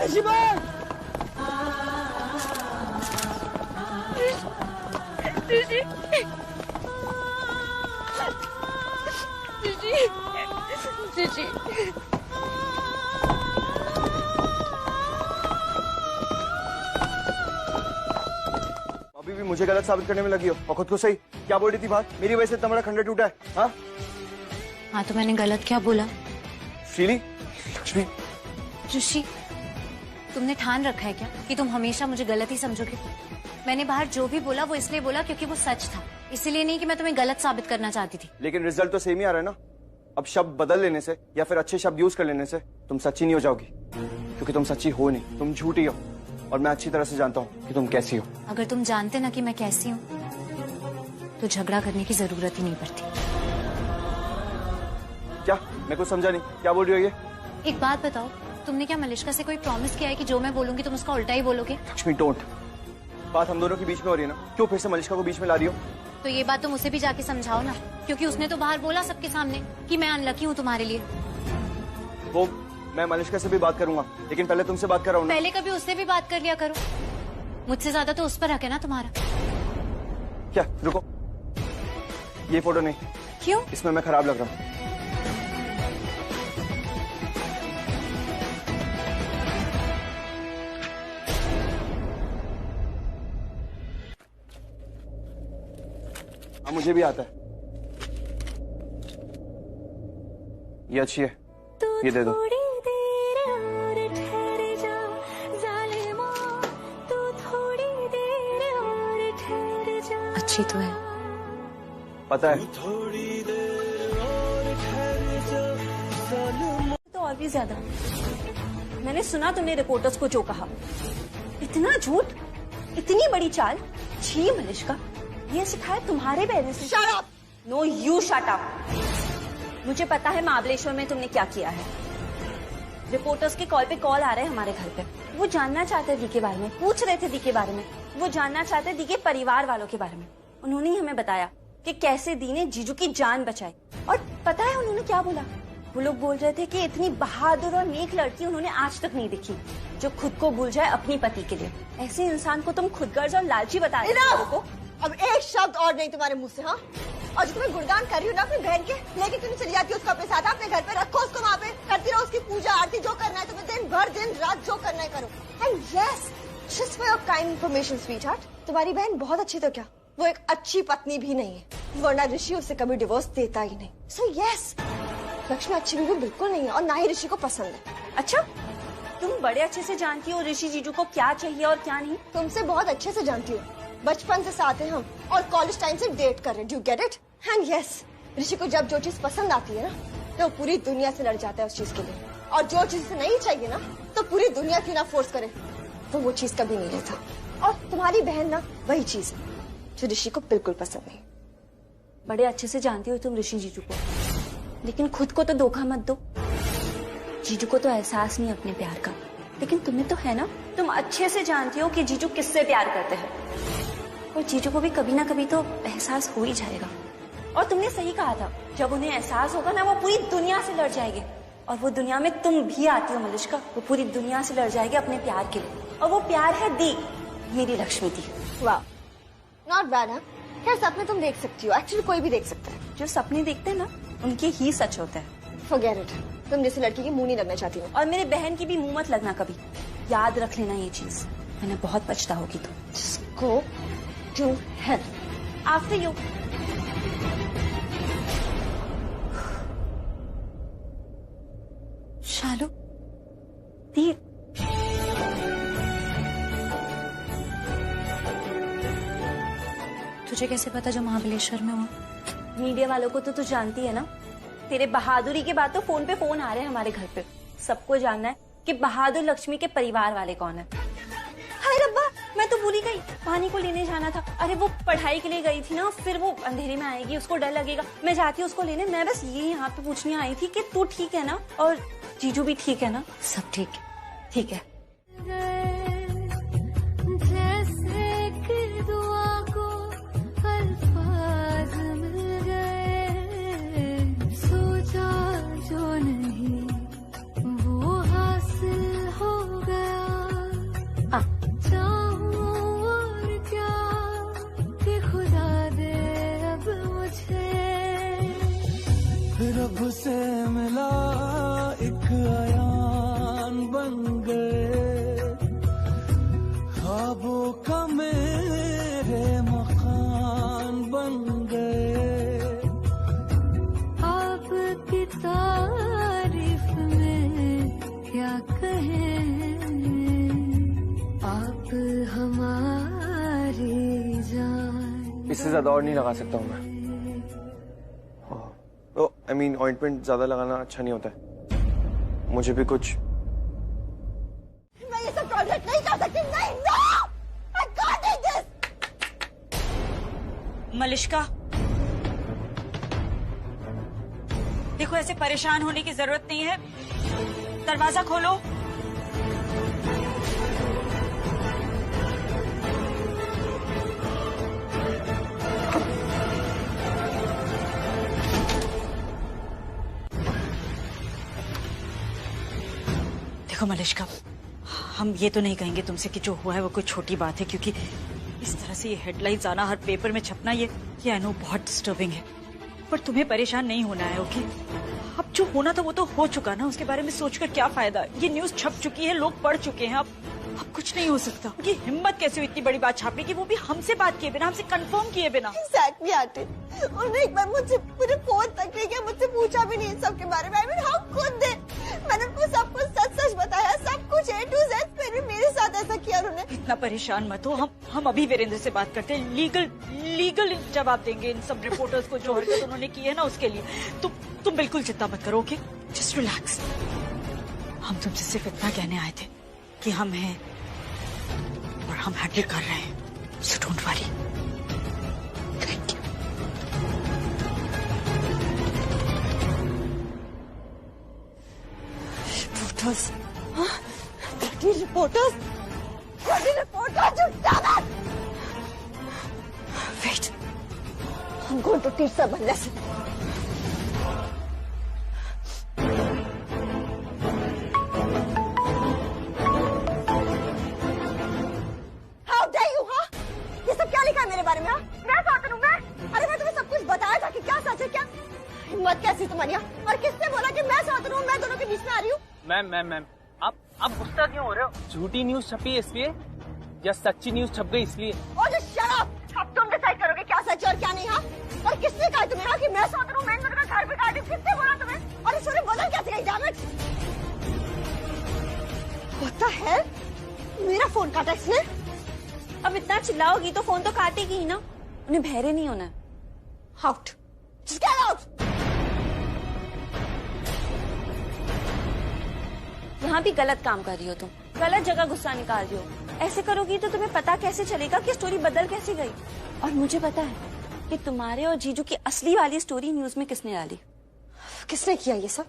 ऋषि भाई ऋषि ऋषि ऋषि अभी भी मुझे गलत साबित करने में लगी हो और खुद को सही। क्या बोल रही थी बात? मेरी वजह से इतना बड़ा खंडर टूटा है। हाँ हाँ, तो मैंने गलत क्या बोला? श्रीली, लक्ष्मी, ऋषि, तुमने ठान रखा है क्या कि तुम हमेशा मुझे गलत ही समझोगे? मैंने बाहर जो भी बोला वो इसलिए बोला क्योंकि वो सच था, इसलिए नहीं कि मैं तुम्हें गलत साबित करना चाहती थी। लेकिन रिजल्ट तो सेम ही आ रहा है ना। अब शब्द बदल लेने से या फिर अच्छे शब्द यूज कर लेने से तुम सच्ची नहीं हो जाओगी, क्योंकि तुम सच्ची हो नहीं, तुम झूठी हो। और मैं अच्छी तरह से जानता हूँ कि तुम कैसी हो। अगर तुम जानते ना कि मैं कैसी हूँ तो झगड़ा करने की जरूरत ही नहीं पड़ती। क्या? मैं कुछ समझा नहीं, क्या बोल रही हो ये? एक बात बताओ, तुमने क्या मलिष्का से कोई प्रॉमिस किया है कि जो मैं बोलूंगी तुम उसका उल्टा ही बोलोगे? लक्ष्मी डोंट। बात हम दोनों के बीच में हो रही है ना, क्यों फिर से मलिष्का को बीच में ला रही हो? तो ये बात तुम उसे भी जाके समझाओ ना, क्योंकि उसने तो बाहर बोला सबके सामने कि मैं अनलकी हूँ तुम्हारे लिए। वो मैं मलिष्का से भी बात करूंगा, लेकिन पहले तुमसे बात कर रहा हूँ। पहले कभी उससे भी बात कर लिया करो, मुझसे ज्यादा तो उस पर हक है ना तुम्हारा। क्या? रुको, ये फोटो नहीं। क्यों? इसमें मैं खराब लग रहा हूँ। मुझे भी आता है। ये अच्छी है, ये दे दो। अच्छी तो है, पता है। तो और भी ज्यादा। मैंने सुना तुमने रिपोर्टर्स को जो कहा, इतना झूठ, इतनी बड़ी चाल। छी मलिष्का, ये सिखाया तुम्हारे पेरेंट्स ने। Shut up! No you shut up. मुझे पता है महाबलेश्वर में तुमने क्या किया है। रिपोर्टर्स के कॉल आ रहे हैं हमारे घर पे। वो जानना चाहते हैं दी के बारे में, पूछ रहे थे दी के बारे में। वो जानना चाहते दी के परिवार वालों के बारे में। उन्होंने ही हमें बताया कि कैसे दी ने जीजू की जान बचाई। और पता है उन्होंने क्या बोला? वो लोग बोल रहे थे कि इतनी बहादुर और नेक लड़की उन्होंने आज तक नहीं देखी जो खुद को भूल जाए अपनी पति के लिए। ऐसे इंसान को तुम खुदगर्ज और लालची बता रहे हो। अब एक शब्द और नहीं तुम्हारे मुंह से। हाँ, और जो तुम्हें गुणगान कर रही हो ना अपनी बहन के, लेके तुम्हें चली जाती हो उसको अपने साथ, अपने घर पे रखो उसको, वहाँ पे करती रहो उसकी पूजा आरती, जो करना है तुम्हें दिन भर दिन रात जो करना है करो। And yes, just for your kind information sweetheart, तुम्हारी बहन बहुत अच्छी तो क्या, वो एक अच्छी पत्नी भी नहीं है, वरना ऋषि उससे कभी डिवोर्स देता ही नहीं। सो यस, लक्ष्मी अच्छी बीवी बिल्कुल नहीं है और ना ही ऋषि को पसंद है। अच्छा, तुम बड़े अच्छे से जानती हो ऋषि जीजू को क्या चाहिए और क्या नहीं। तुमसे बहुत अच्छे से जानती हूँ, बचपन से साथ हैं हम और कॉलेज टाइम से डेट कर रहे हैं। Do you get it? And yes, Rishi को जब जो चीज पसंद आती है ना, तो पूरी दुनिया से लड़ जाता है उस चीज के लिए, और जो चीज से नहीं चाहिए ना, तो पूरी दुनिया क्यों ना फोर्स करे, तो वो चीज कभी नहीं लेता। और तुम्हारी बहन ना वही चीज है जो ऋषि को बिल्कुल पसंद नहीं। बड़े अच्छे से जानती हो तुम ऋषि जीजू को, लेकिन खुद को तो धोखा मत दो। जीजू को तो एहसास नहीं अपने प्यार का, लेकिन तुम्हें तो है ना। तुम अच्छे से जानती हो कि जीजू किससे प्यार करते हैं, और जीजू को भी कभी ना कभी तो एहसास हो ही जाएगा। और तुमने सही कहा था, जब उन्हें एहसास होगा ना, वो पूरी दुनिया से लड़ जाएंगे। और वो दुनिया में तुम भी आती हो मलिष्का, वो पूरी दुनिया से लड़ जाएगी अपने प्यार के लिए, और वो प्यार है दी, मेरी लक्ष्मी दी। वाह, नॉट बैड है। खैर सपने तुम देख सकती हो, एक्चुअली कोई भी देख सकता है। जो सपने देखते हैं ना, उनके ही सच होते हैं। फॉरगेट इट, तुम जैसी लड़की की मुंह नहीं लगना चाहती हो। और मेरी बहन की भी मुंह मत लगना कभी, याद रख लेना ये चीज, मैंने बहुत पछताओगी तुम। Go to hell. After you. Shalu, दी तुझे कैसे पता जो महाबलेश्वर में हुआ? मीडिया वालों को तो तू जानती है ना, तेरे बहादुरी के बाद तो फोन पे फोन आ रहे हैं हमारे घर पे। सबको जानना है कि बहादुर लक्ष्मी के परिवार वाले कौन है। हाय रब्बा, मैं तो भूल ही गई, पानी को लेने जाना था। अरे वो पढ़ाई के लिए गई थी ना, फिर वो अंधेरे में आएगी, उसको डर लगेगा। मैं जाती हूँ उसको लेने। मैं बस ये यहाँ पे पूछने आई थी कि तू ठीक है ना, और जीजू भी ठीक है ना? सब ठीक है। ठीक है। जैसे कि दुआ को अल्फाज मिल गए, सोचा जो नहीं वो हासिल हो गया। चाहूं और क्या कि खुदा दे अब मुझे। रब से मिला एक आयान बन गए, ख्वाबों का मेरे मकान बन गए। आपकी तारीफ में क्या कहें, आप हमारी जान। इससे ज्यादा और नहीं लगा सकता हूँ मैं। आई मीन ऑइंटमेंट ज्यादा लगाना अच्छा नहीं होता है। मुझे भी कुछ। मैं ये सब प्रोजेक्ट नहीं कर सकती। नहीं, no, I can't do this. Malishka, देखो ऐसे परेशान होने की जरूरत नहीं है। दरवाजा खोलो। देखो मलिश्का, हम ये तो नहीं कहेंगे तुमसे कि जो हुआ है वो कोई छोटी बात है, क्योंकि इस तरह से ये हेडलाइंस आना, हर पेपर में छपना, ये आई नो बहुत डिस्टर्बिंग है। पर तुम्हें परेशान नहीं होना है, ओके? अब जो होना था वो तो हो चुका ना, उसके बारे में सोचकर क्या फायदा? ये न्यूज छप चुकी है, लोग पढ़ चुके हैं। अब कुछ नहीं हो सकता। ये हिम्मत कैसे हुई इतनी बड़ी बात छापने की, वो भी हमसे बात किए बिना, हमसे कंफर्म किए बिना? एग्जैक्टली आंटी, उन्होंने एक बार मुझे फोन तक नहीं किया, मुझसे पूछा भी नहीं इन सब के बारे में। I mean how could they? मैंने उनको सब कुछ सच सच बताया, सब कुछ A to Z, फिर भी मेरे साथ ऐसा किया उन्होंने। इतना परेशान मत हो, हम अभी वीरेंद्र से बात करते हैं। लीगल जवाब देंगे इन सब रिपोर्टर्स को जो हरकत उन्होंने की है ना उसके लिए। तुम बिल्कुल चिंता मत करो, ओके? Just relax. हम तुमसे सिर्फ इतना कहने आए थे कि हम हैं और हम हैंडल कर रहे हैं, so don't worry. Thank you. Reporters, reporters, wait, I'm going to teach them a lesson. How dare you, हाँ? ये सब क्या लिखा है मेरे बारे में, हाँ? मैं सौतन हूँ, मैं? अरे मैं तुम्हें सब कुछ बताया था कि क्या सच है, क्या हिम्मत कैसी तुम्हारी, और किसने बोला कि मैं सौतन हूँ, मैं दोनों के बीच में आ रही हूँ? मैम आप गुस्सा क्यों हो रहे हो? झूठी न्यूज छपी है इसलिए, या सच्ची न्यूज छप गई इसलिए? और जो शराब, अब तुम डिसाइड करोगे क्या सच है और क्या नहीं, हाँ? और किसने कहा तुम्हें कि मैं सौतन हूँ, मैं दोनों का घर बिगाड़ रही हूँ? किसने बोला तुम्हें? और इस बदल कैसे गई? Damn it! What the hell? मेरा फोन काटा इसने? अब इतना चिल्लाओगी तो फोन तो काटेगी ही ना। उन्हें बहरे नहीं होना। Out, just get out. यहाँ भी गलत काम कर रही हो तुम, गलत जगह गुस्सा निकाल रही हो। ऐसे करोगी तो तुम्हें पता कैसे चलेगा कि स्टोरी बदल कैसे गई? और मुझे पता है कि तुम्हारे और जीजू की असली वाली स्टोरी न्यूज में किसने डाली। किसने किया ये सब?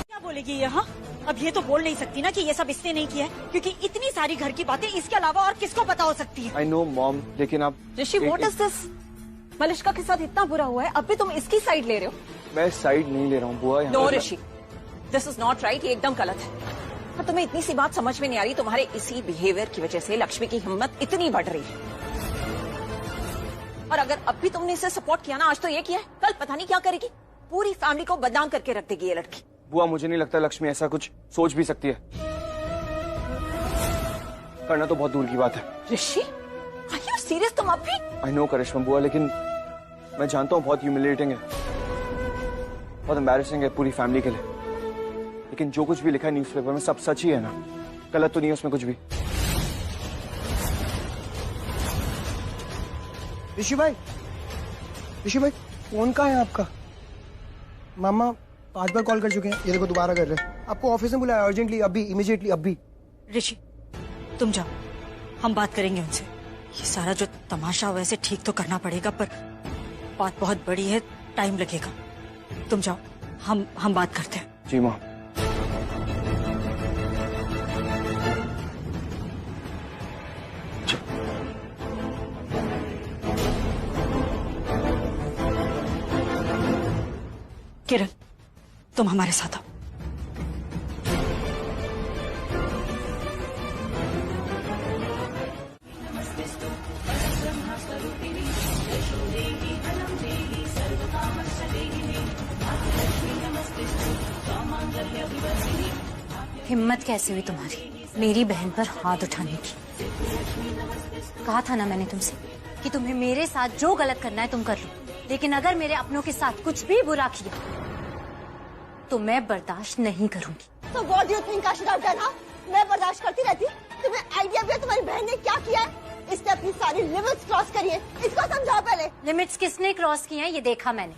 क्या बोलेगी ये? हाँ, अब ये तो बोल नहीं सकती ना कि ये सब इसने नहीं किया है, क्योंकि इतनी सारी घर की बातें इसके अलावा और किसको पता हो सकती है? आई नो मॉम, लेकिन आप ऋषि, व्हाट इज दिस? मलिश्का के साथ इतना बुरा हुआ है, अब भी तुम इसकी साइड ले रहे हो? मैं साइड नहीं ले रहा हूँ बुआ। No Rishi, this is not right, ये एकदम गलत है। और तुम्हें इतनी सी बात समझ में नहीं आ रही, तुम्हारे इसी बिहेवियर की वजह से लक्ष्मी की हिम्मत इतनी बढ़ रही है। और अगर अब भी तुमने इसे सपोर्ट किया ना, आज तो ये किया है, कल पता नहीं क्या करेगी। पूरी फैमिली को बदनाम करके रख देगी ये लड़की। बुआ मुझे नहीं लगता लक्ष्मी ऐसा कुछ सोच भी सकती है। करना तो बहुत दूर की बात है। ऋषि, आर यू सीरियस तुम अब भी? आई नो करिश्मा बुआ, लेकिन मैं जानता हूँ बहुत ह्यूमिलेटिंग है, बहुत एम्बैरेसिंग है पूरी फैमिली के लिए, लेकिन जो कुछ भी लिखा है न्यूज़पेपर में सब सच ही है ना, गलत तो नहीं है उसमें कुछ भी। ऋषि भाई फोन कहाँ है आपका? मामा 5 बार कॉल कर चुके हैं, ये देखो दोबारा कर रहे हैं। आपको ऑफिस में बुलाया अर्जेंटली, अभी इमीडिएटली अभी। ऋषि तुम जाओ, हम बात करेंगे उनसे। ये सारा जो तमाशा वैसे ठीक तो करना पड़ेगा, पर बात बहुत बड़ी है, टाइम लगेगा। तुम जाओ, हम बात करते हैं। जी माँ। किरण तुम हमारे साथ आओ। हिम्मत कैसे हुई तुम्हारी मेरी बहन पर हाथ उठाने की? कहा था ना मैंने तुमसे कि तुम्हें मेरे साथ जो गलत करना है तुम कर लो, लेकिन अगर मेरे अपनों के साथ कुछ भी बुरा किया तो मैं बर्दाश्त नहीं करूंगी। तो what do you think I should have done? मैं बर्दाश्त करती रहती? तुम्हें आइडिया भी है तुम्हारी बहन ने क्या किया है? इसने अपनी सारी लिमिट्स क्रॉस करी है, इसको समझाओ पहले। लिमिट्स किसने क्रॉस किया है ये देखा मैंने।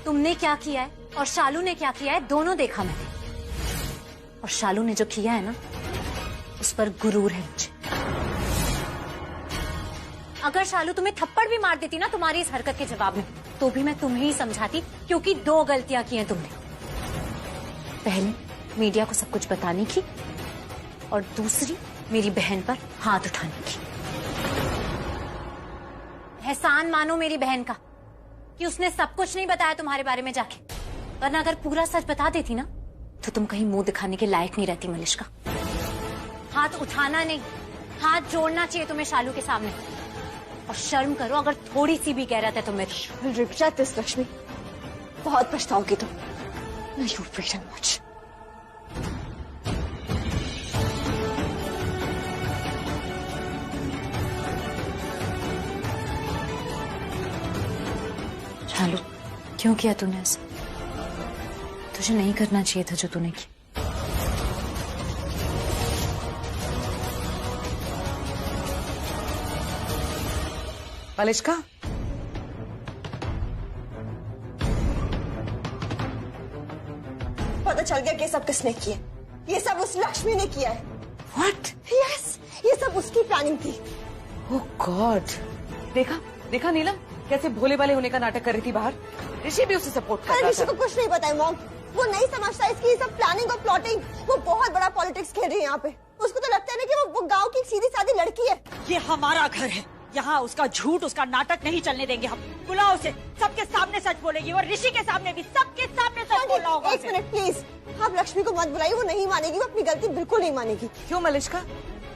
तुमने क्या किया है और शालू ने क्या किया है दोनों देखा मैंने। और शालू ने जो किया है ना उस पर गुरूर है मुझे। अगर शालू तुम्हें थप्पड़ भी मार देती ना तुम्हारी इस हरकत के जवाब में, तो भी मैं तुम्हें ही समझाती, क्योंकि 2 गलतियां की हैं तुमने। पहले मीडिया को सब कुछ बताने की, और दूसरी मेरी बहन पर हाथ उठाने की। एहसान मानो मेरी बहन का कि उसने सब कुछ नहीं बताया तुम्हारे बारे में जाके, वरना अगर पूरा सच बता देती ना तो तुम कहीं मुंह दिखाने के लायक नहीं रहती मलिश्का। हाथ उठाना नहीं, हाथ जोड़ना चाहिए तुम्हें शालू के सामने। और शर्म करो अगर थोड़ी सी भी गैरत है तुम्हें। रिग्रेट दिस लक्ष्मी, बहुत पछताओगी तुम। You wait and watch. Shalu क्यों किया तूने ऐसा? तुझे नहीं करना चाहिए था जो तूने किया। मलिश्का, पता चल गया कि सब किसने किया। ये सब उस लक्ष्मी ने किया है। What? यस, ये सब उसकी प्लानिंग थी। Oh God! देखा नीलम कैसे भोले भाले होने का नाटक कर रही थी बाहर। ऋषि भी उसे सपोर्ट कर रहा था। ऋषि को कुछ नहीं पता है मॉम, वो नहीं समझता इसकी ये सब प्लानिंग और प्लॉटिंग। वो बहुत बड़ा पॉलिटिक्स खेल रही है यहाँ पे। उसको तो लगता है ना कि वो गांव की एक सीधी सादी लड़की है। ये हमारा घर है, यहाँ उसका झूठ उसका नाटक नहीं चलने देंगे हम। बुलाओ उसे, सबके सामने सच बोलेगी, और ऋषि के सामने भी सबके सामने सच बोलना होगा। एक मिनट प्लीज, आप लक्ष्मी को मत बुलाइए, वो नहीं मानेगी, वो अपनी गलती बिल्कुल नहीं मानेगी। क्यों मलिश्का?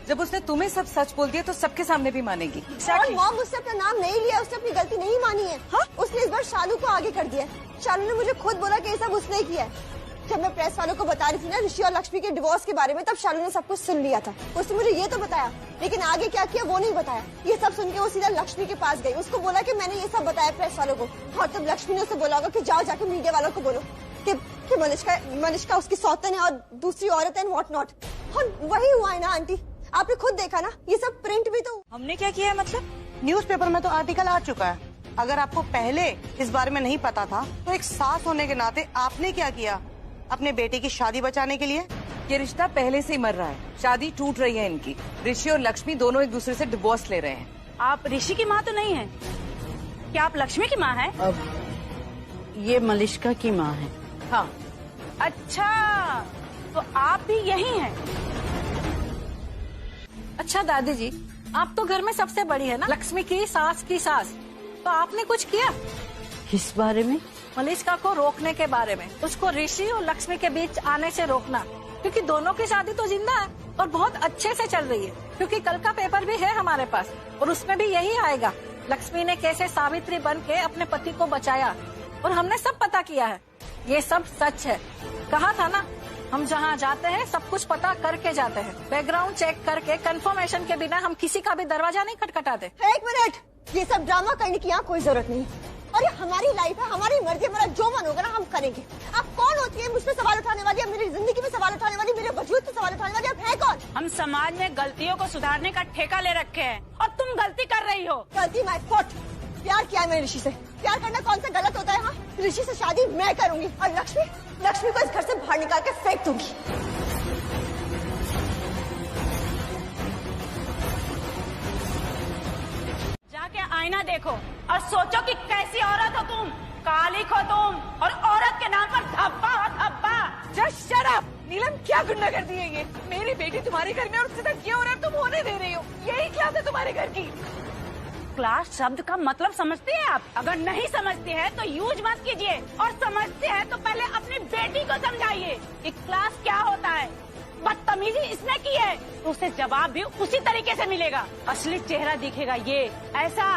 जब उसने तुम्हें सब सच बोल दिया तो सबके सामने भी मानेगी। और मॉम उससे अपना नाम नहीं लिया, उसने अपनी गलती नहीं मानी है। उसने इस बार शालू को आगे कर दिया। शालू ने मुझे खुद बोला कि ये सब उसने किया है। जब मैं प्रेस वालों को बता रही थी ना ऋषि और लक्ष्मी के डिवोर्स के बारे में, तब शालू ने सब कुछ सुन लिया था। उसने मुझे ये तो बताया, लेकिन आगे क्या किया वो नहीं बताया। ये सब सुन के वो सीधा लक्ष्मी के पास गई, उसको बोला कि मैंने ये सब बताया प्रेस वालों को। और तब लक्ष्मी ने उसे बोला होगा कि जाओ जाके मीडिया वालों को बोलो कि मलिश्का उसकी सौतन है और दूसरी औरत है, व्हाट नॉट। और वही हुआ है ना आंटी, आपने खुद देखा ना, ये सब प्रिंट भी तो। हमने क्या किया है मतलब? न्यूज़पेपर में तो आर्टिकल आ चुका है। अगर आपको पहले इस बारे में नहीं पता था तो एक सास होने के नाते आपने क्या किया अपने बेटे की शादी बचाने के लिए? ये रिश्ता पहले से ही मर रहा है, शादी टूट रही है इनकी। ऋषि और लक्ष्मी दोनों एक दूसरे से डिवोर्स ले रहे हैं। आप ऋषि की माँ तो नहीं है? क्या आप लक्ष्मी की माँ है? ये मलिश्का की माँ है। हाँ। अच्छा, तो आप भी यही हैं? अच्छा दादी जी, आप तो घर में सबसे बड़ी है ना, लक्ष्मी की सास की सास, तो आपने कुछ किया इस बारे में? मलिश्का को रोकने के बारे में, उसको ऋषि और लक्ष्मी के बीच आने से रोकना, क्योंकि दोनों की शादी तो जिंदा है और बहुत अच्छे से चल रही है। क्योंकि कल का पेपर भी है हमारे पास और उसमें भी यही आएगा, लक्ष्मी ने कैसे सावित्री बन के अपने पति को बचाया, और हमने सब पता किया है। ये सब सच है। कहा था ना हम जहाँ जाते हैं सब कुछ पता करके जाते हैं, बैकग्राउंड चेक करके, कंफर्मेशन के बिना हम किसी का भी दरवाजा नहीं खटखटाते। एक मिनट, ये सब ड्रामा करने की यहाँ कोई जरूरत नहीं, और ये हमारी लाइफ है, हमारी मर्जी, हमारा जो मन होगा ना हम करेंगे। आप कौन होती है मुझ पे सवाल उठाने वाली, अब मेरी जिंदगी में सवाल उठाने वाली, मेरे वजूद पे सवाल उठाने वाली, आप है कौन? हम समाज में गलतियों को सुधारने का ठेका ले रखे हैं और तुम गलती कर रही हो। गलती माय फॉल्ट। प्यार किया है मैंने ऋषि से, प्यार करना कौन सा गलत होता है? हाँ, ऋषि से शादी मैं करूंगी और लक्ष्मी को इस घर से बाहर निकाल के फेंक दूंगी। जाके आईना देखो और सोचो कि कैसी औरत हो तुम, कालिक हो तुम, और औरत के नाम पर धब्बा हो धब्बा। Just shut up. नीलम, क्या गुंडागर्दी है ये? मेरी बेटी तुम्हारे घर में और उसके साथ ये हो रहा है, तुम होने दे रही हो। यही क्लास है तुम्हारे घर की? क्लास शब्द का मतलब समझती है आप? अगर नहीं समझती है तो यूज मत कीजिए, और समझते हैं तो पहले अपनी बेटी को समझाइए कि क्लास क्या होता है। बदतमीजी इसने की है तो उसे जवाब भी उसी तरीके से मिलेगा। असली चेहरा दिखेगा ये ऐसा,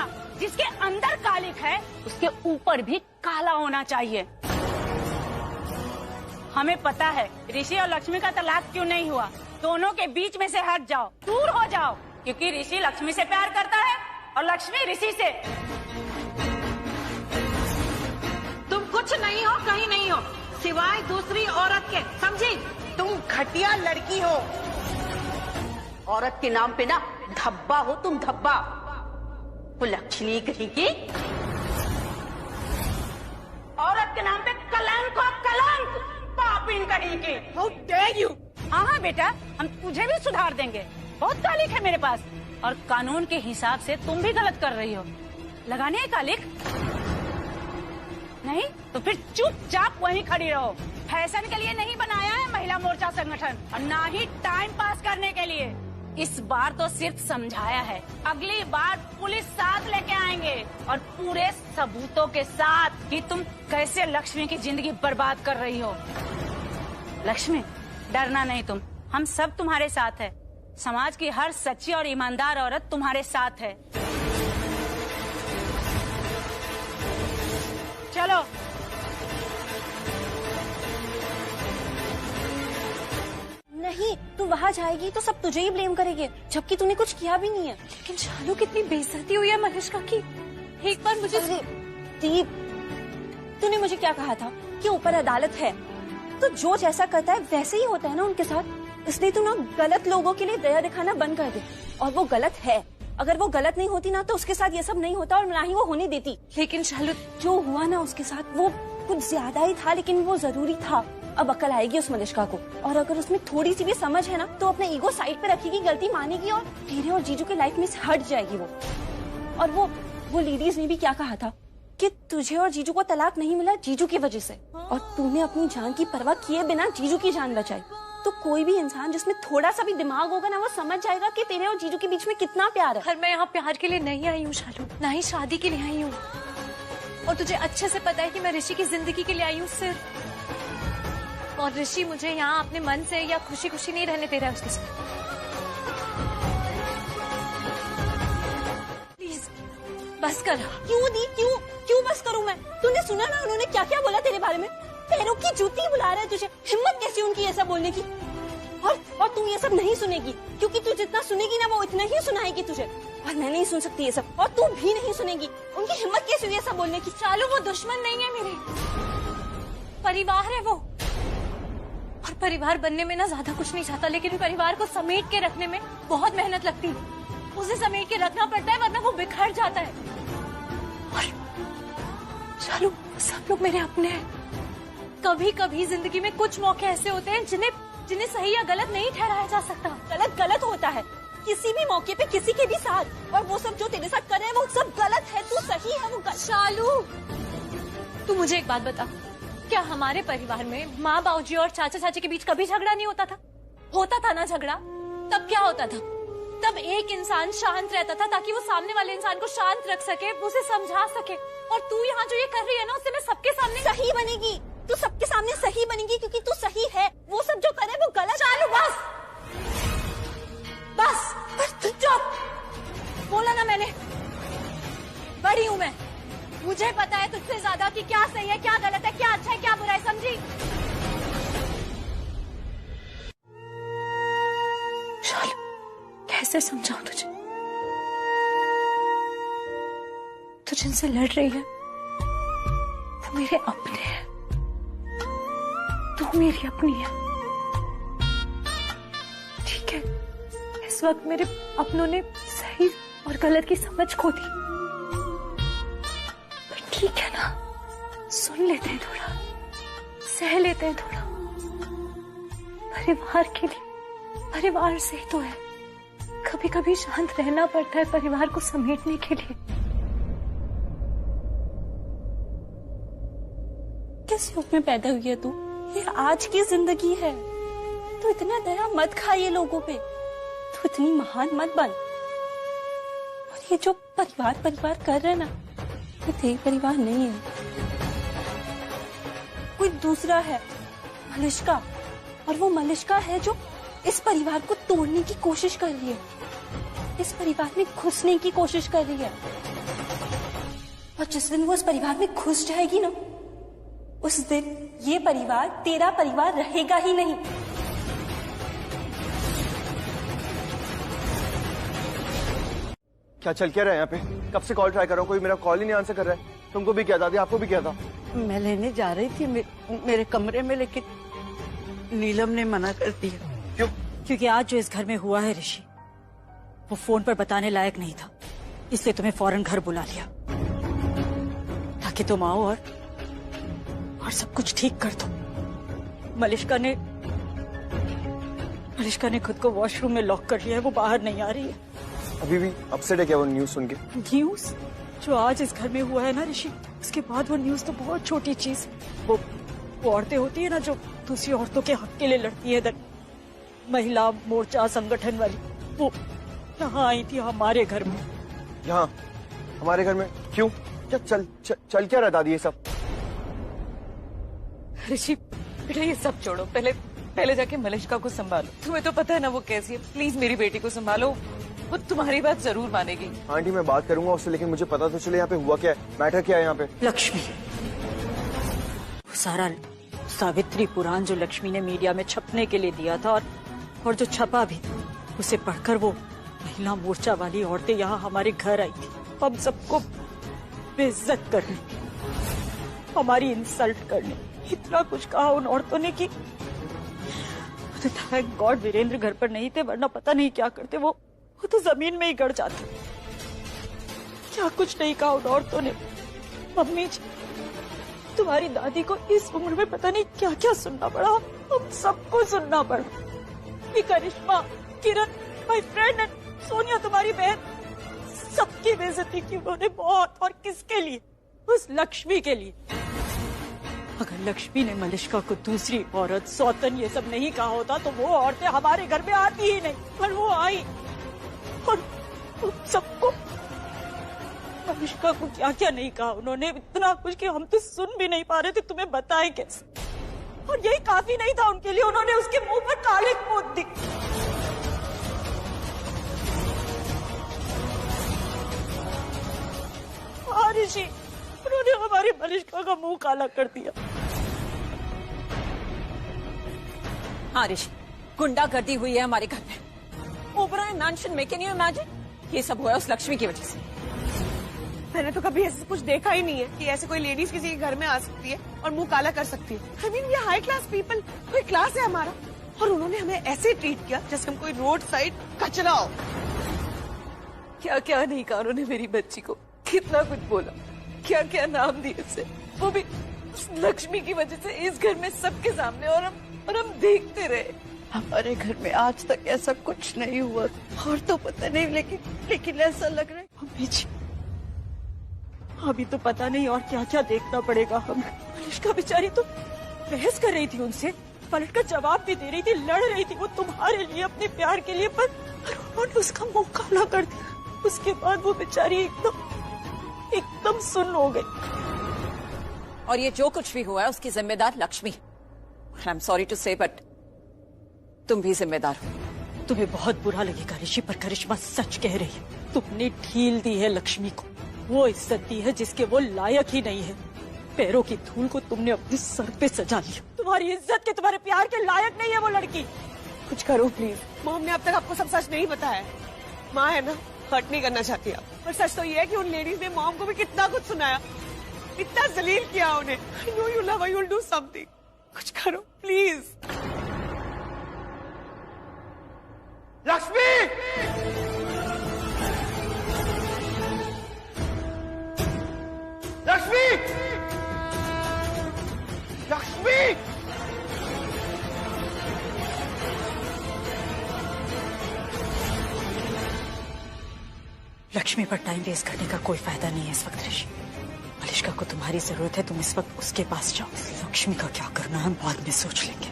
जिसके अंदर कालिक है उसके ऊपर भी काला होना चाहिए। हमें पता है ऋषि और लक्ष्मी का तलाक क्यों नहीं हुआ। दोनों के बीच में से हट जाओ, दूर हो जाओ, क्योंकि ऋषि लक्ष्मी से प्यार करता है और लक्ष्मी ऋषि से। तुम कुछ नहीं हो, कहीं नहीं हो, सिवाय दूसरी औरत के, समझी? तुम घटिया लड़की हो। औरत के नाम पे ना धब्बा हो तुम, धब्बा। वो लक्ष्मी कहेगी, औरत के नाम पे कलंक हो, कलंक, पापीन कहेगी। How dare you? हाँ बेटा, हम तुझे भी सुधार देंगे। बहुत कालिक है मेरे पास, और कानून के हिसाब से तुम भी गलत कर रही हो। लगाने है कालिक? नहीं तो फिर चुपचाप वहीं खड़ी रहो। फैशन के लिए नहीं बनाया है महिला मोर्चा संगठन, और ना ही टाइम पास करने के लिए। इस बार तो सिर्फ समझाया है, अगली बार पुलिस साथ लेके आएंगे और पूरे सबूतों के साथ कि तुम कैसे लक्ष्मी की जिंदगी बर्बाद कर रही हो। लक्ष्मी, डरना नहीं तुम, हम सब तुम्हारे साथ है। समाज की हर सच्ची और ईमानदार औरत तुम्हारे साथ है। चलो। नहीं, तू वहाँ जाएगी तो सब तुझे ही ब्लेम करेंगे, जबकि तूने कुछ किया भी नहीं है। लेकिन शालू, कितनी बेइज्जती हुई है मनुष्का की। एक बार मुझे दीप, तूने मुझे क्या कहा था कि ऊपर अदालत है, तो जो जैसा करता है वैसे ही होता है ना उनके साथ। इसलिए तू ना गलत लोगों के लिए दया दिखाना बंद कर दे, और वो गलत है। अगर वो गलत नहीं होती ना तो उसके साथ ये सब नहीं होता, और ना ही वो होने देती। लेकिन शालू, जो हुआ ना उसके साथ वो कुछ ज्यादा ही था, लेकिन वो जरूरी था। अब अकल आएगी उस मलिश्का को, और अगर उसमें थोड़ी सी भी समझ है ना तो अपने ईगो साइड पे रखेगी, गलती मानेगी और तेरे और जीजू के लाइफ में से हट जाएगी वो। और वो लेडीज ने भी क्या कहा था कि तुझे और जीजू को तलाक नहीं मिला जीजू की वजह से, और तूने अपनी जान की परवाह किए बिना जीजू की जान बचाई। तो कोई भी इंसान जिसमें थोड़ा सा भी दिमाग होगा ना, वो समझ जाएगा कि तेरे और जीजू के बीच में कितना प्यार है। पर मैं यहाँ प्यार के लिए नहीं आई हूँ शालू, ना ही शादी के लिए आई हूँ। और तुझे अच्छे से पता है कि मैं ऋषि की जिंदगी के लिए आई हूँ सिर्फ। और ऋषि मुझे यहाँ अपने मन से या खुशी खुशी नहीं रहने दे रहा है उसके साथ। प्लीज बस कर। क्यों दी, क्यों बस करूं मैं? तूने सुना ना उन्होंने क्या क्या बोला तेरे बारे में? पैरों की जूती बुला रहे हैं तुझे। हिम्मत कैसी उनकी ऐसा बोलने की? और तू ये सब नहीं सुनेगी, क्योंकि तू जितना सुनेगी ना वो इतना ही सुनाएगी तुझे, और मैं नहीं सुन सकती ये सब, और तू भी नहीं सुनेगी। उनकी हिम्मत कैसी हुई ऐसा बोलने की? चालू, वो दुश्मन नहीं है मेरे, परिवार है वो। और परिवार बनने में ना ज्यादा कुछ नहीं चाहता, लेकिन परिवार को समेट के रखने में बहुत मेहनत लगती है। उसे समेट के रखना पड़ता है, वरना वो बिखर जाता है। और चालू, सब लोग मेरे अपने हैं। कभी कभी जिंदगी में कुछ मौके ऐसे होते हैं जिन्हें सही या गलत नहीं ठहराया जा सकता। गलत होता है किसी भी मौके पे किसी के भी साथ, और वो सब जो तेरे साथ कर रहे हैं वो सब गलत है। तू सही है, वो गलत। शालू, तू मुझे एक बात बता, क्या हमारे परिवार में माँ बाबूजी और चाचा चाची के बीच कभी झगड़ा नहीं होता था? होता था ना झगड़ा। तब क्या होता था? तब एक इंसान शांत रहता था ताकि वो सामने वाले इंसान को शांत रख सके, उसे समझा सके। और तू यहाँ जो ये कर रही है ना, उससे मैं सबके सामने सही बनेगी। तू सबके सामने सही बनेगी क्योंकि तू सही है। वो सब जो करे वो गलत। चालू, बस चुप। बोला ना मैंने, बड़ी हूँ मैं, मुझे पता है तुझसे ज्यादा कि क्या सही है, क्या गलत है, क्या अच्छा है, क्या बुरा है, समझी? कैसे समझाऊं तुझे? तू जिनसे लड़ रही है वो मेरे अपने हैं, तू मेरी अपनी है। ठीक है, इस वक्त मेरे अपनों ने सही और गलत की समझ खो दी, पर ठीक है ना, सुन लेते हैं थोड़ा, सह लेते हैं थोड़ा। परिवार के लिए, परिवार से ही तो है, कभी कभी शांत रहना पड़ता है परिवार को समेटने के लिए। किस युग में पैदा हुई है तू? ये आज की जिंदगी है। तू इतना दया मत खा ये लोगों पे, तू इतनी महान मत बन। और ये जो परिवार परिवार कर रहे हैं ना, ये तेरे परिवार नहीं है, कोई दूसरा है, मलिष्का। और वो मलिष्का है जो इस परिवार को तोड़ने की कोशिश कर रही है, इस परिवार में घुसने की कोशिश कर रही है। और जिस दिन वो इस परिवार में घुस जाएगी ना, उस दिन ये परिवार तेरा परिवार रहेगा ही नहीं। क्या चल क्या रहा है यहाँ पे? कब से कॉल ट्राई कर रहा हूँ, कोई मेरा कॉल ही नहीं आंसर कर रहा है। तुमको भी क्या दादी, आपको भी क्या था? मैं लेने जा रही थी मेरे कमरे में, लेकिन नीलम ने मना कर दिया। क्यों? क्योंकि आज जो इस घर में हुआ है ऋषि, वो फोन पर बताने लायक नहीं था, इसलिए तुम्हें फौरन घर बुला लिया ताकि तुम आओ और सब कुछ ठीक कर दो। मलिष्का ने खुद को वॉशरूम में लॉक कर लिया है, वो बाहर नहीं आ रही है। अभी भी अपसेट है क्या वो न्यूज सुन के? न्यूज जो आज इस घर में हुआ है ना ऋषि, उसके बाद वो न्यूज तो बहुत छोटी चीज। वो औरतें होती है ना जो दूसरी औरतों के हक के लिए लड़ती है, महिला मोर्चा संगठन वाली, वो यहाँ आई थी हमारे घर में। यहाँ हमारे घर में? क्यों? क्या चल क्या रहा दादी ये सब? ऋषि बेटा ये सब छोड़ो, पहले जाके मलिष्का को संभालो। तुम्हें तो पता है ना वो कैसी है। प्लीज मेरी बेटी को संभालो, वो तुम्हारी बात जरूर मानेगी। आंटी मैं बात करूंगा उससे, लेकिन मुझे पता तो चले यहाँ पे हुआ क्या है, मैटर क्या है यहाँ पे। लक्ष्मी, वो सारा सावित्री पुराण जो लक्ष्मी ने मीडिया में छपने के लिए दिया था और जो छपा भी, उसे पढ़कर वो महिला मोर्चा वाली औरतें यहाँ हमारे घर आई थी, हम सबको बेइज्जत करने, हमारी इंसल्ट करने, इतना कुछ कहा उन औरतों ने कि थैंक गॉड वीरेंद्र घर पर नहीं थे, वरना पता नहीं क्या करते। वो तो जमीन में ही गड़ जाते। क्या कुछ नहीं कहा उन औरतों ने। मम्मी जी, तुम्हारी दादी को इस उम्र में पता नहीं क्या क्या सुनना पड़ा, हम सबको सुनना पड़ा। ये करिश्मा, किरण, माय फ्रेंड एंड सोनिया तुम्हारी बहन, सबकी बेइज्जती की उन्होंने बहुत। और किसके लिए? उस लक्ष्मी के लिए। अगर लक्ष्मी ने मलिष्का को दूसरी औरत, सौतन ये सब नहीं कहा होता तो वो औरतें हमारे घर में आती ही नहीं, पर वो आई। और सबको, मलिष्का को क्या क्या नहीं कहा उन्होंने, इतना कुछ कि हम तो सुन भी नहीं पा रहे थे, तुम्हें बताएं कैसे। और यही काफी नहीं था उनके लिए, उन्होंने उसके मुंह पर कालिक पोत दी। हाँ ऋषि, उन्होंने हमारी मलिष्का का मुंह काला कर दिया। हाँ ऋषि, गुंडागर्दी हुई है हमारे घर में, ओबराय मैंशन में। Can you imagine? ये सब हुआ है उस लक्ष्मी की वजह से। मैंने तो कभी ऐसा कुछ देखा ही नहीं है कि ऐसे कोई लेडीज किसी के घर में आ सकती है और मुंह काला कर सकती है। I mean we are high class people, कोई क्लास है हमारा, और उन्होंने हमें ऐसे ट्रीट किया जैसे हम कोई रोड साइड कचरा हो। क्या क्या नहीं कहा उन्होंने मेरी बच्ची को, कितना कुछ बोला, क्या क्या नाम दिए उसे, वो भी उस लक्ष्मी की वजह से इस घर में सबके सामने। और हम देखते रहे। हमारे घर में आज तक ऐसा कुछ नहीं हुआ, और तो पता नहीं, लेकिन ऐसा लग रहा है। मम्मी जी, अभी तो पता नहीं और क्या क्या देखना पड़ेगा हमें। मलिष्का बेचारी तो बहस कर रही थी उनसे, पलट कर जवाब भी दे रही थी, लड़ रही थी वो तुम्हारे लिए, अपने प्यार के लिए, पर उन्होंने उसका मुंह काला कर दिया। उसके बाद वो बेचारी एकदम सुन्न हो गई। और ये जो कुछ भी हुआ है उसकी जिम्मेदार Lakshmi. I am sorry to say, but तुम भी जिम्मेदार हो। तुम्हें बहुत बुरा लगेगा ऋषि, पर करिश्मा सच कह रही है। तुमने ढील दी है लक्ष्मी को, वो इज्जत दी है जिसके वो लायक ही नहीं है। पैरों की धूल को तुमने अपने सर पे सजा लिया। तुम्हारी इज्जत के, तुम्हारे प्यार के लायक नहीं है वो लड़की। कुछ करो प्लीज। मॉम ने अब तक आपको सब सच नहीं बताया। माँ है ना, हर्ट नहीं करना चाहती आप। और सच तो ये है कि उन लेडीज ने मॉम को भी कितना कुछ सुनाया, इतना जलील किया उन्हें। I know you love, you will do something. कुछ करो प्लीज। लक्ष्मी! लक्ष्मी! लक्ष्मी! लक्ष्मी पर टाइम वेस्ट करने का कोई फायदा नहीं है इस वक्त ऋषि। मलिष्का को तुम्हारी जरूरत है, तुम इस वक्त उसके पास जाओ। लक्ष्मी का क्या करना है बाद में सोच लेंगे।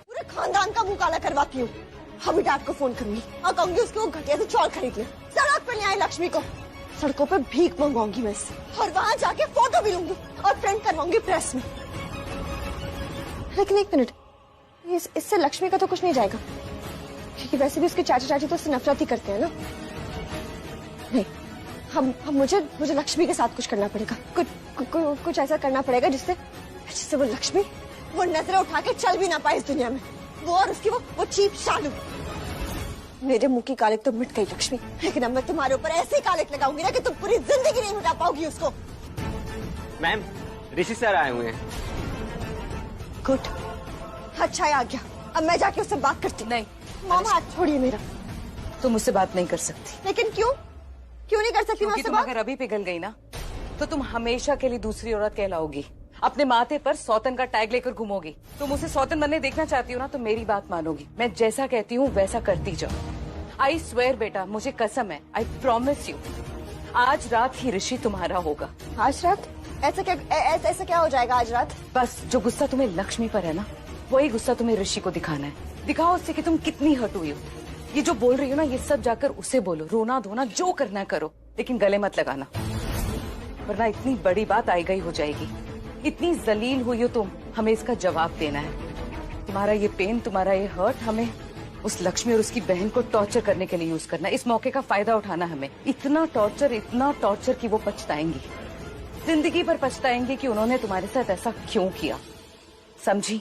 पूरे खानदान का मुंह काला करवाती हूँ। अभी डैड को फोन करूंगी और कहूंगी उसको घटिया से चौल खरीद ले। सड़क पर ले आए लक्ष्मी को, सड़कों पे भीख मंगवाऊंगी मैं इससे, और वहां जाके फोटो भी लूंगी और प्रिंट करवाऊंगी प्रेस में। लेकिन एक मिनट, इससे लक्ष्मी का तो कुछ नहीं जाएगा, क्योंकि वैसे भी उसके चाचा चाची तो उससे नफरत ही करते हैं ना। नहीं, हम मुझे लक्ष्मी के साथ कुछ करना पड़ेगा। कुछ ऐसा करना पड़ेगा जिससे वो लक्ष्मी वो नजरें उठा के चल भी ना पाए इस दुनिया में। वो और उसकी वो चीप शालू। मेरे मुंह की कालिक तो मिट गई लक्ष्मी, लेकिन अब मैं तुम्हारे ऊपर ऐसी कालिक लगाऊंगी ना कि तुम पूरी जिंदगी नहीं मिटा पाओगी उसको। मैम, ऋषि सर आए हुए हैं। गुड, अच्छा आ गया। अब मैं जाके उससे बात करती हूँ। नहीं मामा, हाथ छोड़िए मेरा। तुम मुझसे बात नहीं कर सकती। लेकिन क्यों नहीं कर सकती? क्योंकि तुम अगर अभी पिघल गई ना तो तुम हमेशा के लिए दूसरी औरत कहलाओगी। अपने माथे पर सौतन का टैग लेकर घूमोगी। तुम उसे सौतन बनने देखना चाहती हो ना तो मेरी बात मानोगी। मैं जैसा कहती हूँ वैसा करती जाओ। आई स्वेयर बेटा, मुझे कसम है, आई प्रॉमिस यू, आज रात ही ऋषि तुम्हारा होगा। आज रात? ऐसा क्या हो जाएगा आज रात? बस जो गुस्सा तुम्हें लक्ष्मी पर है ना, वही गुस्सा तुम्हें ऋषि को दिखाना है। दिखाओ उससे कि तुम कितनी हर्ट हुई हो। ये जो बोल रही हो ना, ये सब जाकर उसे बोलो। रोना धोना जो करना करो, लेकिन गले मत लगाना, वरना इतनी बड़ी बात आई गई हो जाएगी। इतनी जलील हुई हो तुम, हमें इसका जवाब देना है। तुम्हारा ये पेन, तुम्हारा ये हर्ट हमें उस लक्ष्मी और उसकी बहन को टॉर्चर करने के लिए यूज करना है। इस मौके का फायदा उठाना हमें। इतना टॉर्चर कि वो पछताएंगी, जिंदगी भर पछताएंगी कि उन्होंने तुम्हारे साथ ऐसा क्यों किया। समझी?